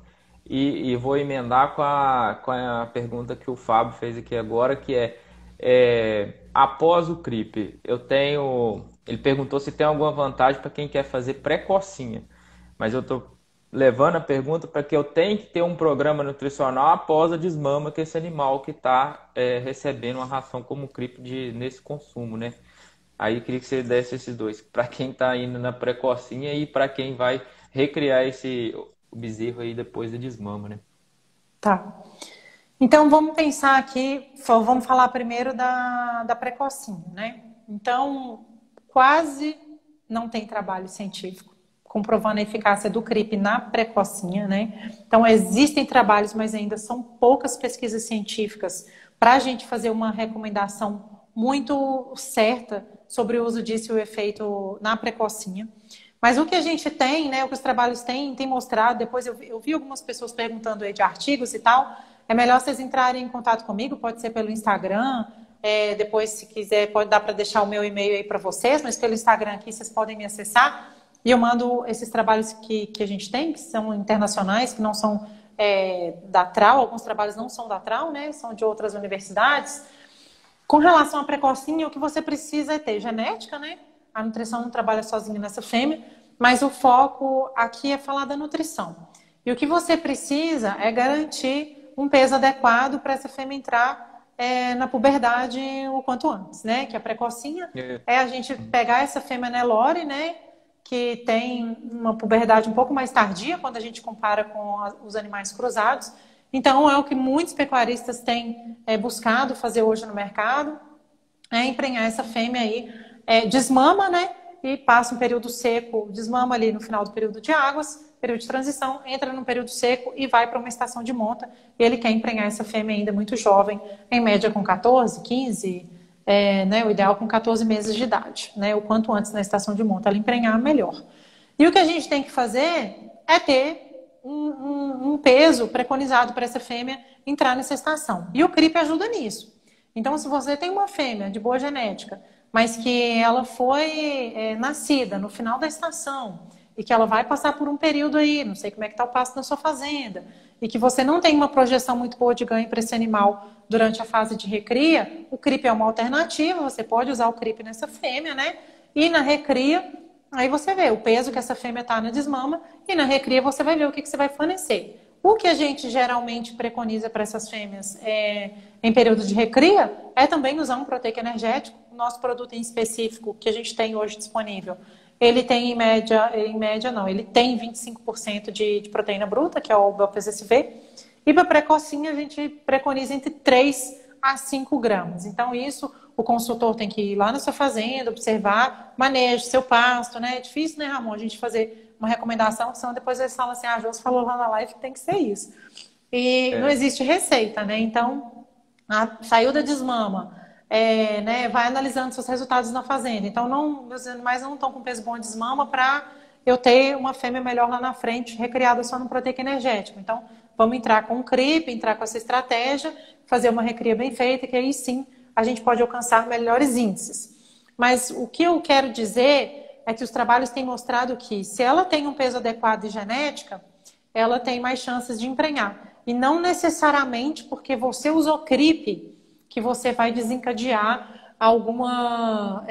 E vou emendar com a pergunta que o Fábio fez aqui agora, que após o CRIP, eu tenho Ele perguntou se tem alguma vantagem para quem quer fazer precocinha. Mas eu estou levando a pergunta para que eu tenho que ter um programa nutricional após a desmama que esse animal que está recebendo uma ração como CRIP nesse consumo, né? Aí eu queria que você desse esses dois, para quem está indo na precocinha e para quem vai recriar o bezerro aí depois da desmama, né? Tá. Então, vamos pensar aqui, vamos falar primeiro da precocinha, né? Então, quase não tem trabalho científico comprovando a eficácia do CRIP na precocinha, né? Então, existem trabalhos, mas ainda são poucas pesquisas científicas para a gente fazer uma recomendação muito certa sobre o uso disso e o efeito na precocinha. Mas o que a gente tem, né, o que os trabalhos têm mostrado, depois eu vi algumas pessoas perguntando aí de artigos e tal, é melhor vocês entrarem em contato comigo, pode ser pelo Instagram, depois se quiser pode dar para deixar o meu e-mail aí para vocês, mas pelo Instagram aqui vocês podem me acessar e eu mando esses trabalhos que a gente tem, que são internacionais, que não são da TRAU, alguns trabalhos não são da TRAU, né, são de outras universidades. Com relação à precocinha, o que você precisa é ter genética, né? A nutrição não trabalha sozinha nessa fêmea, mas o foco aqui é falar da nutrição. E o que você precisa é garantir um peso adequado para essa fêmea entrar na puberdade o quanto antes, né? Que a precocinha é a gente pegar essa fêmea Nelore, né? Que tem uma puberdade um pouco mais tardia quando a gente compara com os animais cruzados. Então, é o que muitos pecuaristas têm buscado fazer hoje no mercado, é emprenhar essa fêmea aí, desmama, né? E passa um período seco, desmama ali no final do período de águas, período de transição, entra num período seco e vai para uma estação de monta. E ele quer emprenhar essa fêmea ainda muito jovem, em média com 14, 15, né? O ideal com 14 meses de idade, né? O quanto antes na estação de monta ela emprenhar, melhor. E o que a gente tem que fazer é ter um peso preconizado para essa fêmea entrar nessa estação. E o CRIP ajuda nisso. Então, se você tem uma fêmea de boa genética, mas que ela foi nascida no final da estação e que ela vai passar por um período aí, não sei como é que está o pasto na sua fazenda, e que você não tem uma projeção muito boa de ganho para esse animal durante a fase de recria, o CRIP é uma alternativa, você pode usar o CRIP nessa fêmea, né? E na recria, aí você vê o peso que essa fêmea está na desmama e na recria você vai ver o que você vai fornecer. O que a gente geralmente preconiza para essas fêmeas em período de recria é também usar um proteico energético. O nosso produto em específico que a gente tem hoje disponível, ele tem ele tem 25% de proteína bruta, que é o BPSV, e para precocinha a gente preconiza entre 3 a 5 gramas. Então isso, o consultor tem que ir lá na sua fazenda, observar, manejo seu pasto, né? É difícil, né, Ramon, a gente fazer uma recomendação, senão depois eles falam assim, a Josi falou lá na live que tem que ser isso. E não existe receita, né? Então, saiu da desmama, né? Vai analisando seus resultados na fazenda. Então, meus animais não estão com peso bom de desmama para eu ter uma fêmea melhor lá na frente, recriada só no proteico energético. Então, vamos entrar com o CRIP, entrar com essa estratégia, fazer uma recria bem feita, que aí sim a gente pode alcançar melhores índices. Mas o que eu quero dizer é que os trabalhos têm mostrado que se ela tem um peso adequado e genética, ela tem mais chances de emprenhar. E não necessariamente porque você usou CRIP que você vai desencadear alguma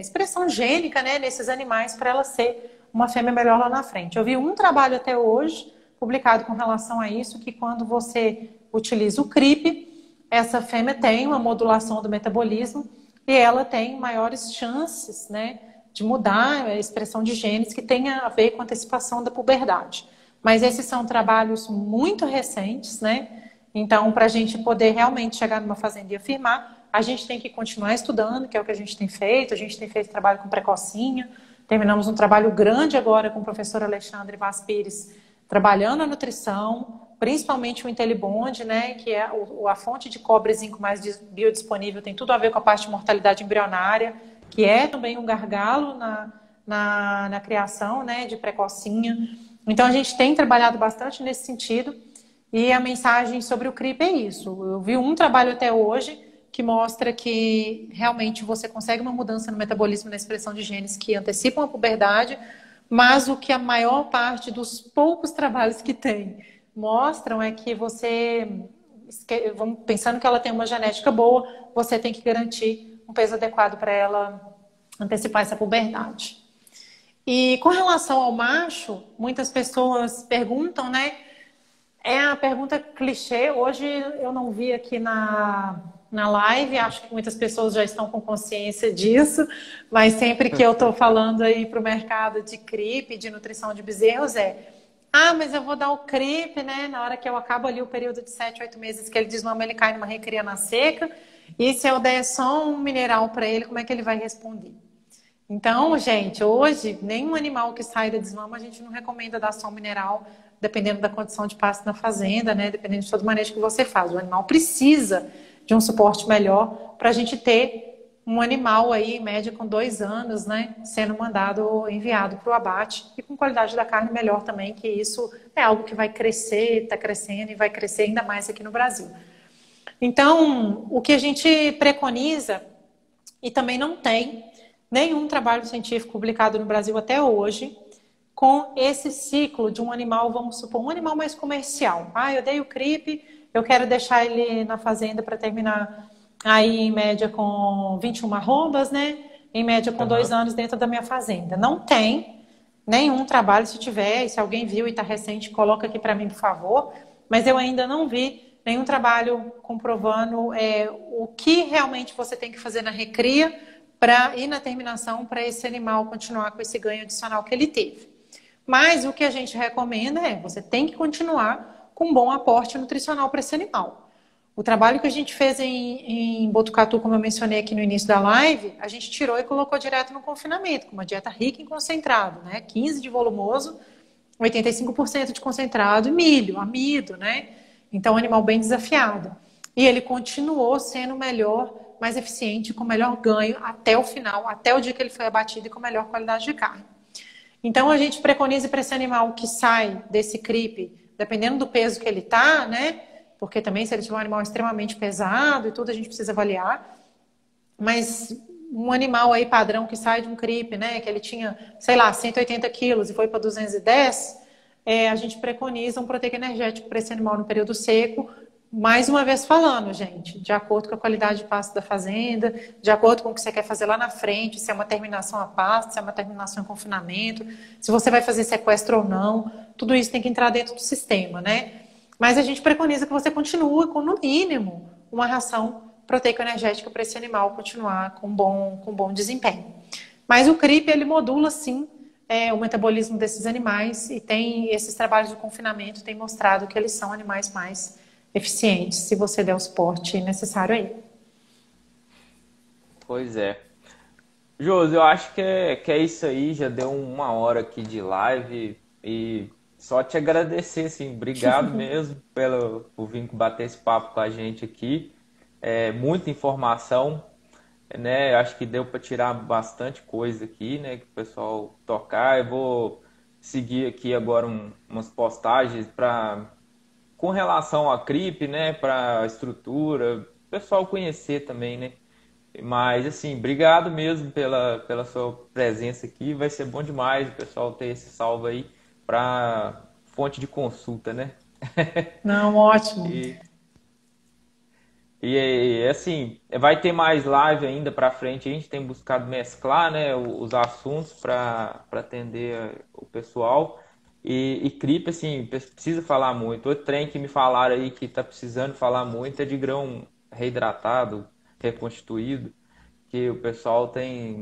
expressão gênica, né, nesses animais para ela ser uma fêmea melhor lá na frente. Eu vi um trabalho até hoje publicado com relação a isso, que quando você utiliza o CRIP, essa fêmea tem uma modulação do metabolismo e ela tem maiores chances, né, de mudar a expressão de genes que tenha a ver com a antecipação da puberdade. Mas esses são trabalhos muito recentes, né? Então, para a gente poder realmente chegar numa fazenda e afirmar, a gente tem que continuar estudando, que é o que a gente tem feito. A gente tem feito trabalho com precocinha. Terminamos um trabalho grande agora com o professor Alexandre Vaz Pires, trabalhando a nutrição, principalmente o Intellibond, né? Que é a fonte de cobre e zinco mais biodisponível, tem tudo a ver com a parte de mortalidade embrionária, que é também um gargalo na criação, né, de precocinha. Então, a gente tem trabalhado bastante nesse sentido e a mensagem sobre o CRIP é isso. Eu vi um trabalho até hoje que mostra que realmente você consegue uma mudança no metabolismo na expressão de genes que antecipam a puberdade, mas o que a maior parte dos poucos trabalhos que tem mostram é que você, pensando que ela tem uma genética boa, você tem que garantir um peso adequado para ela antecipar essa puberdade. E com relação ao macho, muitas pessoas perguntam, né? É a pergunta clichê. Hoje eu não vi aqui na live, acho que muitas pessoas já estão com consciência disso, mas sempre que eu estou falando aí para o mercado de CRIP, de nutrição de bezerros, mas eu vou dar o CRIP, né? Na hora que eu acabo ali o período de 7, 8 meses que ele desmama, ele cai numa recria na seca, e se eu der só um mineral para ele, como é que ele vai responder? Então, gente, hoje, nenhum animal que sai da desmama, a gente não recomenda dar só um mineral, dependendo da condição de pasto na fazenda, né? Dependendo de todo o manejo que você faz. O animal precisa de um suporte melhor para a gente ter um animal aí, em média, com 2 anos, né? Sendo mandado, enviado para o abate e com qualidade da carne melhor também, que isso é algo que vai crescer, está crescendo e vai crescer ainda mais aqui no Brasil. Então, o que a gente preconiza, e também não tem nenhum trabalho científico publicado no Brasil até hoje com esse ciclo de um animal, vamos supor, um animal mais comercial. Eu dei o CRIP, eu quero deixar ele na fazenda para terminar aí em média com 21 arrobas, né? Em média com 2 anos dentro da minha fazenda. Não tem nenhum trabalho, se tiver, e se alguém viu e está recente, coloca aqui para mim, por favor. Mas eu ainda não vi nenhum trabalho comprovando o que realmente você tem que fazer na recria e na terminação para esse animal continuar com esse ganho adicional que ele teve. Mas o que a gente recomenda você tem que continuar com um bom aporte nutricional para esse animal. O trabalho que a gente fez em Botucatu, como eu mencionei aqui no início da live, a gente tirou e colocou direto no confinamento, com uma dieta rica em concentrado, né? 15 de volumoso, 85% de concentrado e milho, amido, né? Então, um animal bem desafiado. E ele continuou sendo melhor, mais eficiente, com melhor ganho até o final, até o dia que ele foi abatido e com melhor qualidade de carne. Então, a gente preconiza para esse animal que sai desse CRIP, dependendo do peso que ele está, né? Porque também, se ele tiver um animal extremamente pesado e tudo, a gente precisa avaliar. Mas um animal aí padrão que sai de um CRIP, né? Que ele tinha, sei lá, 180 quilos e foi para 210, a gente preconiza um proteico energético para esse animal no período seco. Mais uma vez falando, gente, de acordo com a qualidade de pasto da fazenda, de acordo com o que você quer fazer lá na frente, se é uma terminação a pasto, se é uma terminação em confinamento, se você vai fazer sequestro ou não, tudo isso tem que entrar dentro do sistema, né? Mas a gente preconiza que você continue com, no mínimo, uma ração proteico-energética para esse animal continuar com bom desempenho. Mas o CRIP, ele modula, sim, o metabolismo desses animais e esses trabalhos de confinamento têm mostrado que eles são animais mais eficientes, se você der o suporte necessário aí. Pois é. Josi, eu acho que é isso aí, já deu 1 hora aqui de live e só te agradecer, assim, obrigado mesmo por vir bater esse papo com a gente aqui. Muita informação, né? Eu acho que deu para tirar bastante coisa aqui, né? Que o pessoal tocar. Eu vou seguir aqui agora umas postagens com relação à CRIP, né, para a estrutura, o pessoal conhecer também, né? Mas, assim, obrigado mesmo pela sua presença aqui. Vai ser bom demais o pessoal ter esse salvo aí para fonte de consulta, né? Não, ótimo. Assim, vai ter mais live ainda para frente. A gente tem buscado mesclar, né, os assuntos para atender o pessoal. E CRIP, assim, precisa falar muito. Outro trem que me falaram aí que está precisando falar muito é de grão reidratado, reconstituído, que o pessoal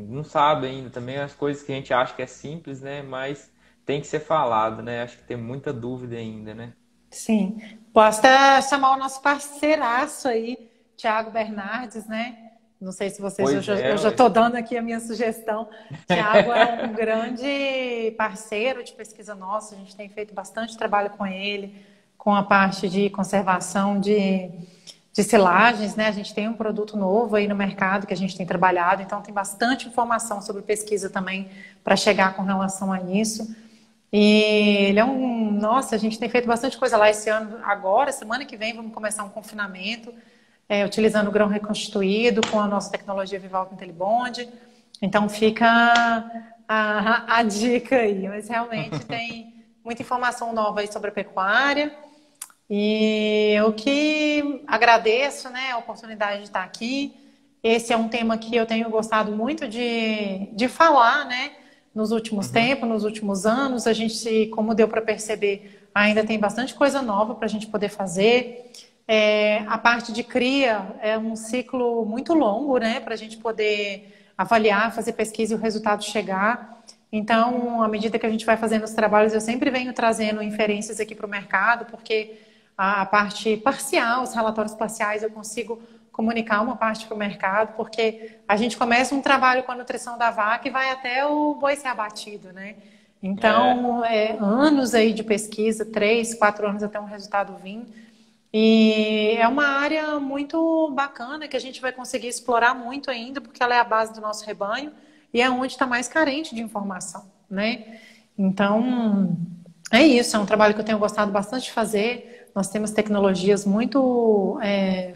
não sabe ainda também as coisas que a gente acha que é simples, né? Mas tem que ser falado, né? Acho que tem muita dúvida ainda, né? Sim. Basta chamar o nosso parceiraço aí, Thiago Bernardes, né? Não sei se vocês, eu já estou dando aqui a minha sugestão. Tiago é um grande parceiro de pesquisa nossa, a gente tem feito bastante trabalho com ele, com a parte de conservação de silagens, né? A gente tem um produto novo aí no mercado que a gente tem trabalhado, então tem bastante informação sobre pesquisa também para chegar com relação a isso. E ele nossa, a gente tem feito bastante coisa lá esse ano, agora, semana que vem, vamos começar um confinamento. Utilizando o grão reconstituído com a nossa tecnologia Vivalco Intelibond. Então fica a dica aí. Mas realmente tem muita informação nova aí sobre a pecuária. E eu que agradeço, né, a oportunidade de estar aqui. esse é um tema que eu tenho gostado muito de falar, né? Nos últimos Uhum. tempos, nos últimos anos, a gente, como deu para perceber, ainda tem bastante coisa nova para a gente poder fazer. A parte de cria é um ciclo muito longo, né? Para a gente poder avaliar, fazer pesquisa e o resultado chegar. Então, à medida que a gente vai fazendo os trabalhos, eu sempre venho trazendo inferências aqui para o mercado, porque a parte parcial, os relatórios parciais, eu consigo comunicar uma parte para o mercado, porque a gente começa um trabalho com a nutrição da vaca e vai até o boi ser abatido, né? É, Então, anos aí de pesquisa, 3, 4 anos até um resultado vir. E é uma área muito bacana que a gente vai conseguir explorar muito ainda, porque ela é a base do nosso rebanho e é onde está mais carente de informação, né? Então, é isso, é um trabalho que eu tenho gostado bastante de fazer. Nós temos tecnologias muito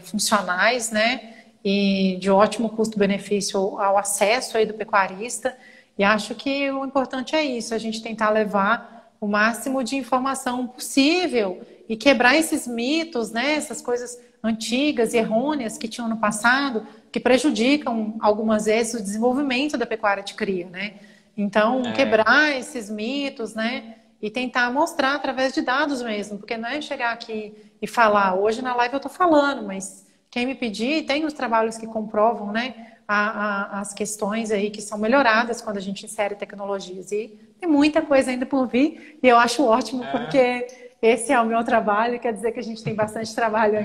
funcionais, né? E de ótimo custo-benefício ao acesso aí do pecuarista. E acho que o importante é isso, a gente tentar levar o máximo de informação possível e quebrar esses mitos, né? Essas coisas antigas e errôneas que tinham no passado, que prejudicam algumas vezes o desenvolvimento da pecuária de cria, né? Então, é, quebrar esses mitos, né? E tentar mostrar através de dados mesmo, porque não é chegar aqui e falar, hoje na live eu estou falando, mas quem me pedir, tem os trabalhos que comprovam, né? As questões aí que são melhoradas quando a gente insere tecnologias. E tem muita coisa ainda por vir, e eu acho ótimo, é, porque esse é o meu trabalho, quer dizer que a gente tem bastante trabalho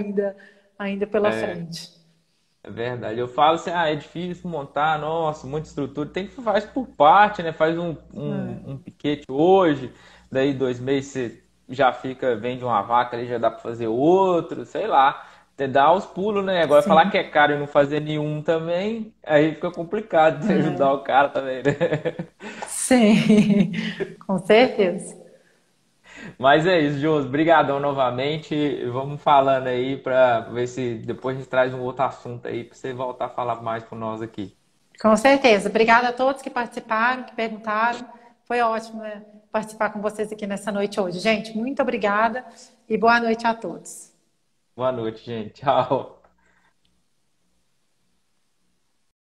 ainda pela é, frente. é verdade. Eu falo assim, é difícil montar, nossa, muita estrutura. Tem que faz por parte, né? Faz um piquete hoje, daí 2 meses você já fica, vende uma vaca ali, já dá pra fazer outro, sei lá. Até dá os pulos, né? Agora falar que Sim, é caro e não fazer nenhum também, aí fica complicado de ajudar o cara também, né? sim, com certeza. Mas é isso, Josi. Obrigadão novamente. Vamos falando aí para ver se depois a gente traz um outro assunto aí para você voltar a falar mais com nós aqui. Com certeza. Obrigada a todos que participaram, que perguntaram. Foi ótimo, né, participar com vocês aqui nessa noite hoje. Gente, muito obrigada e boa noite a todos. Boa noite, gente. Tchau.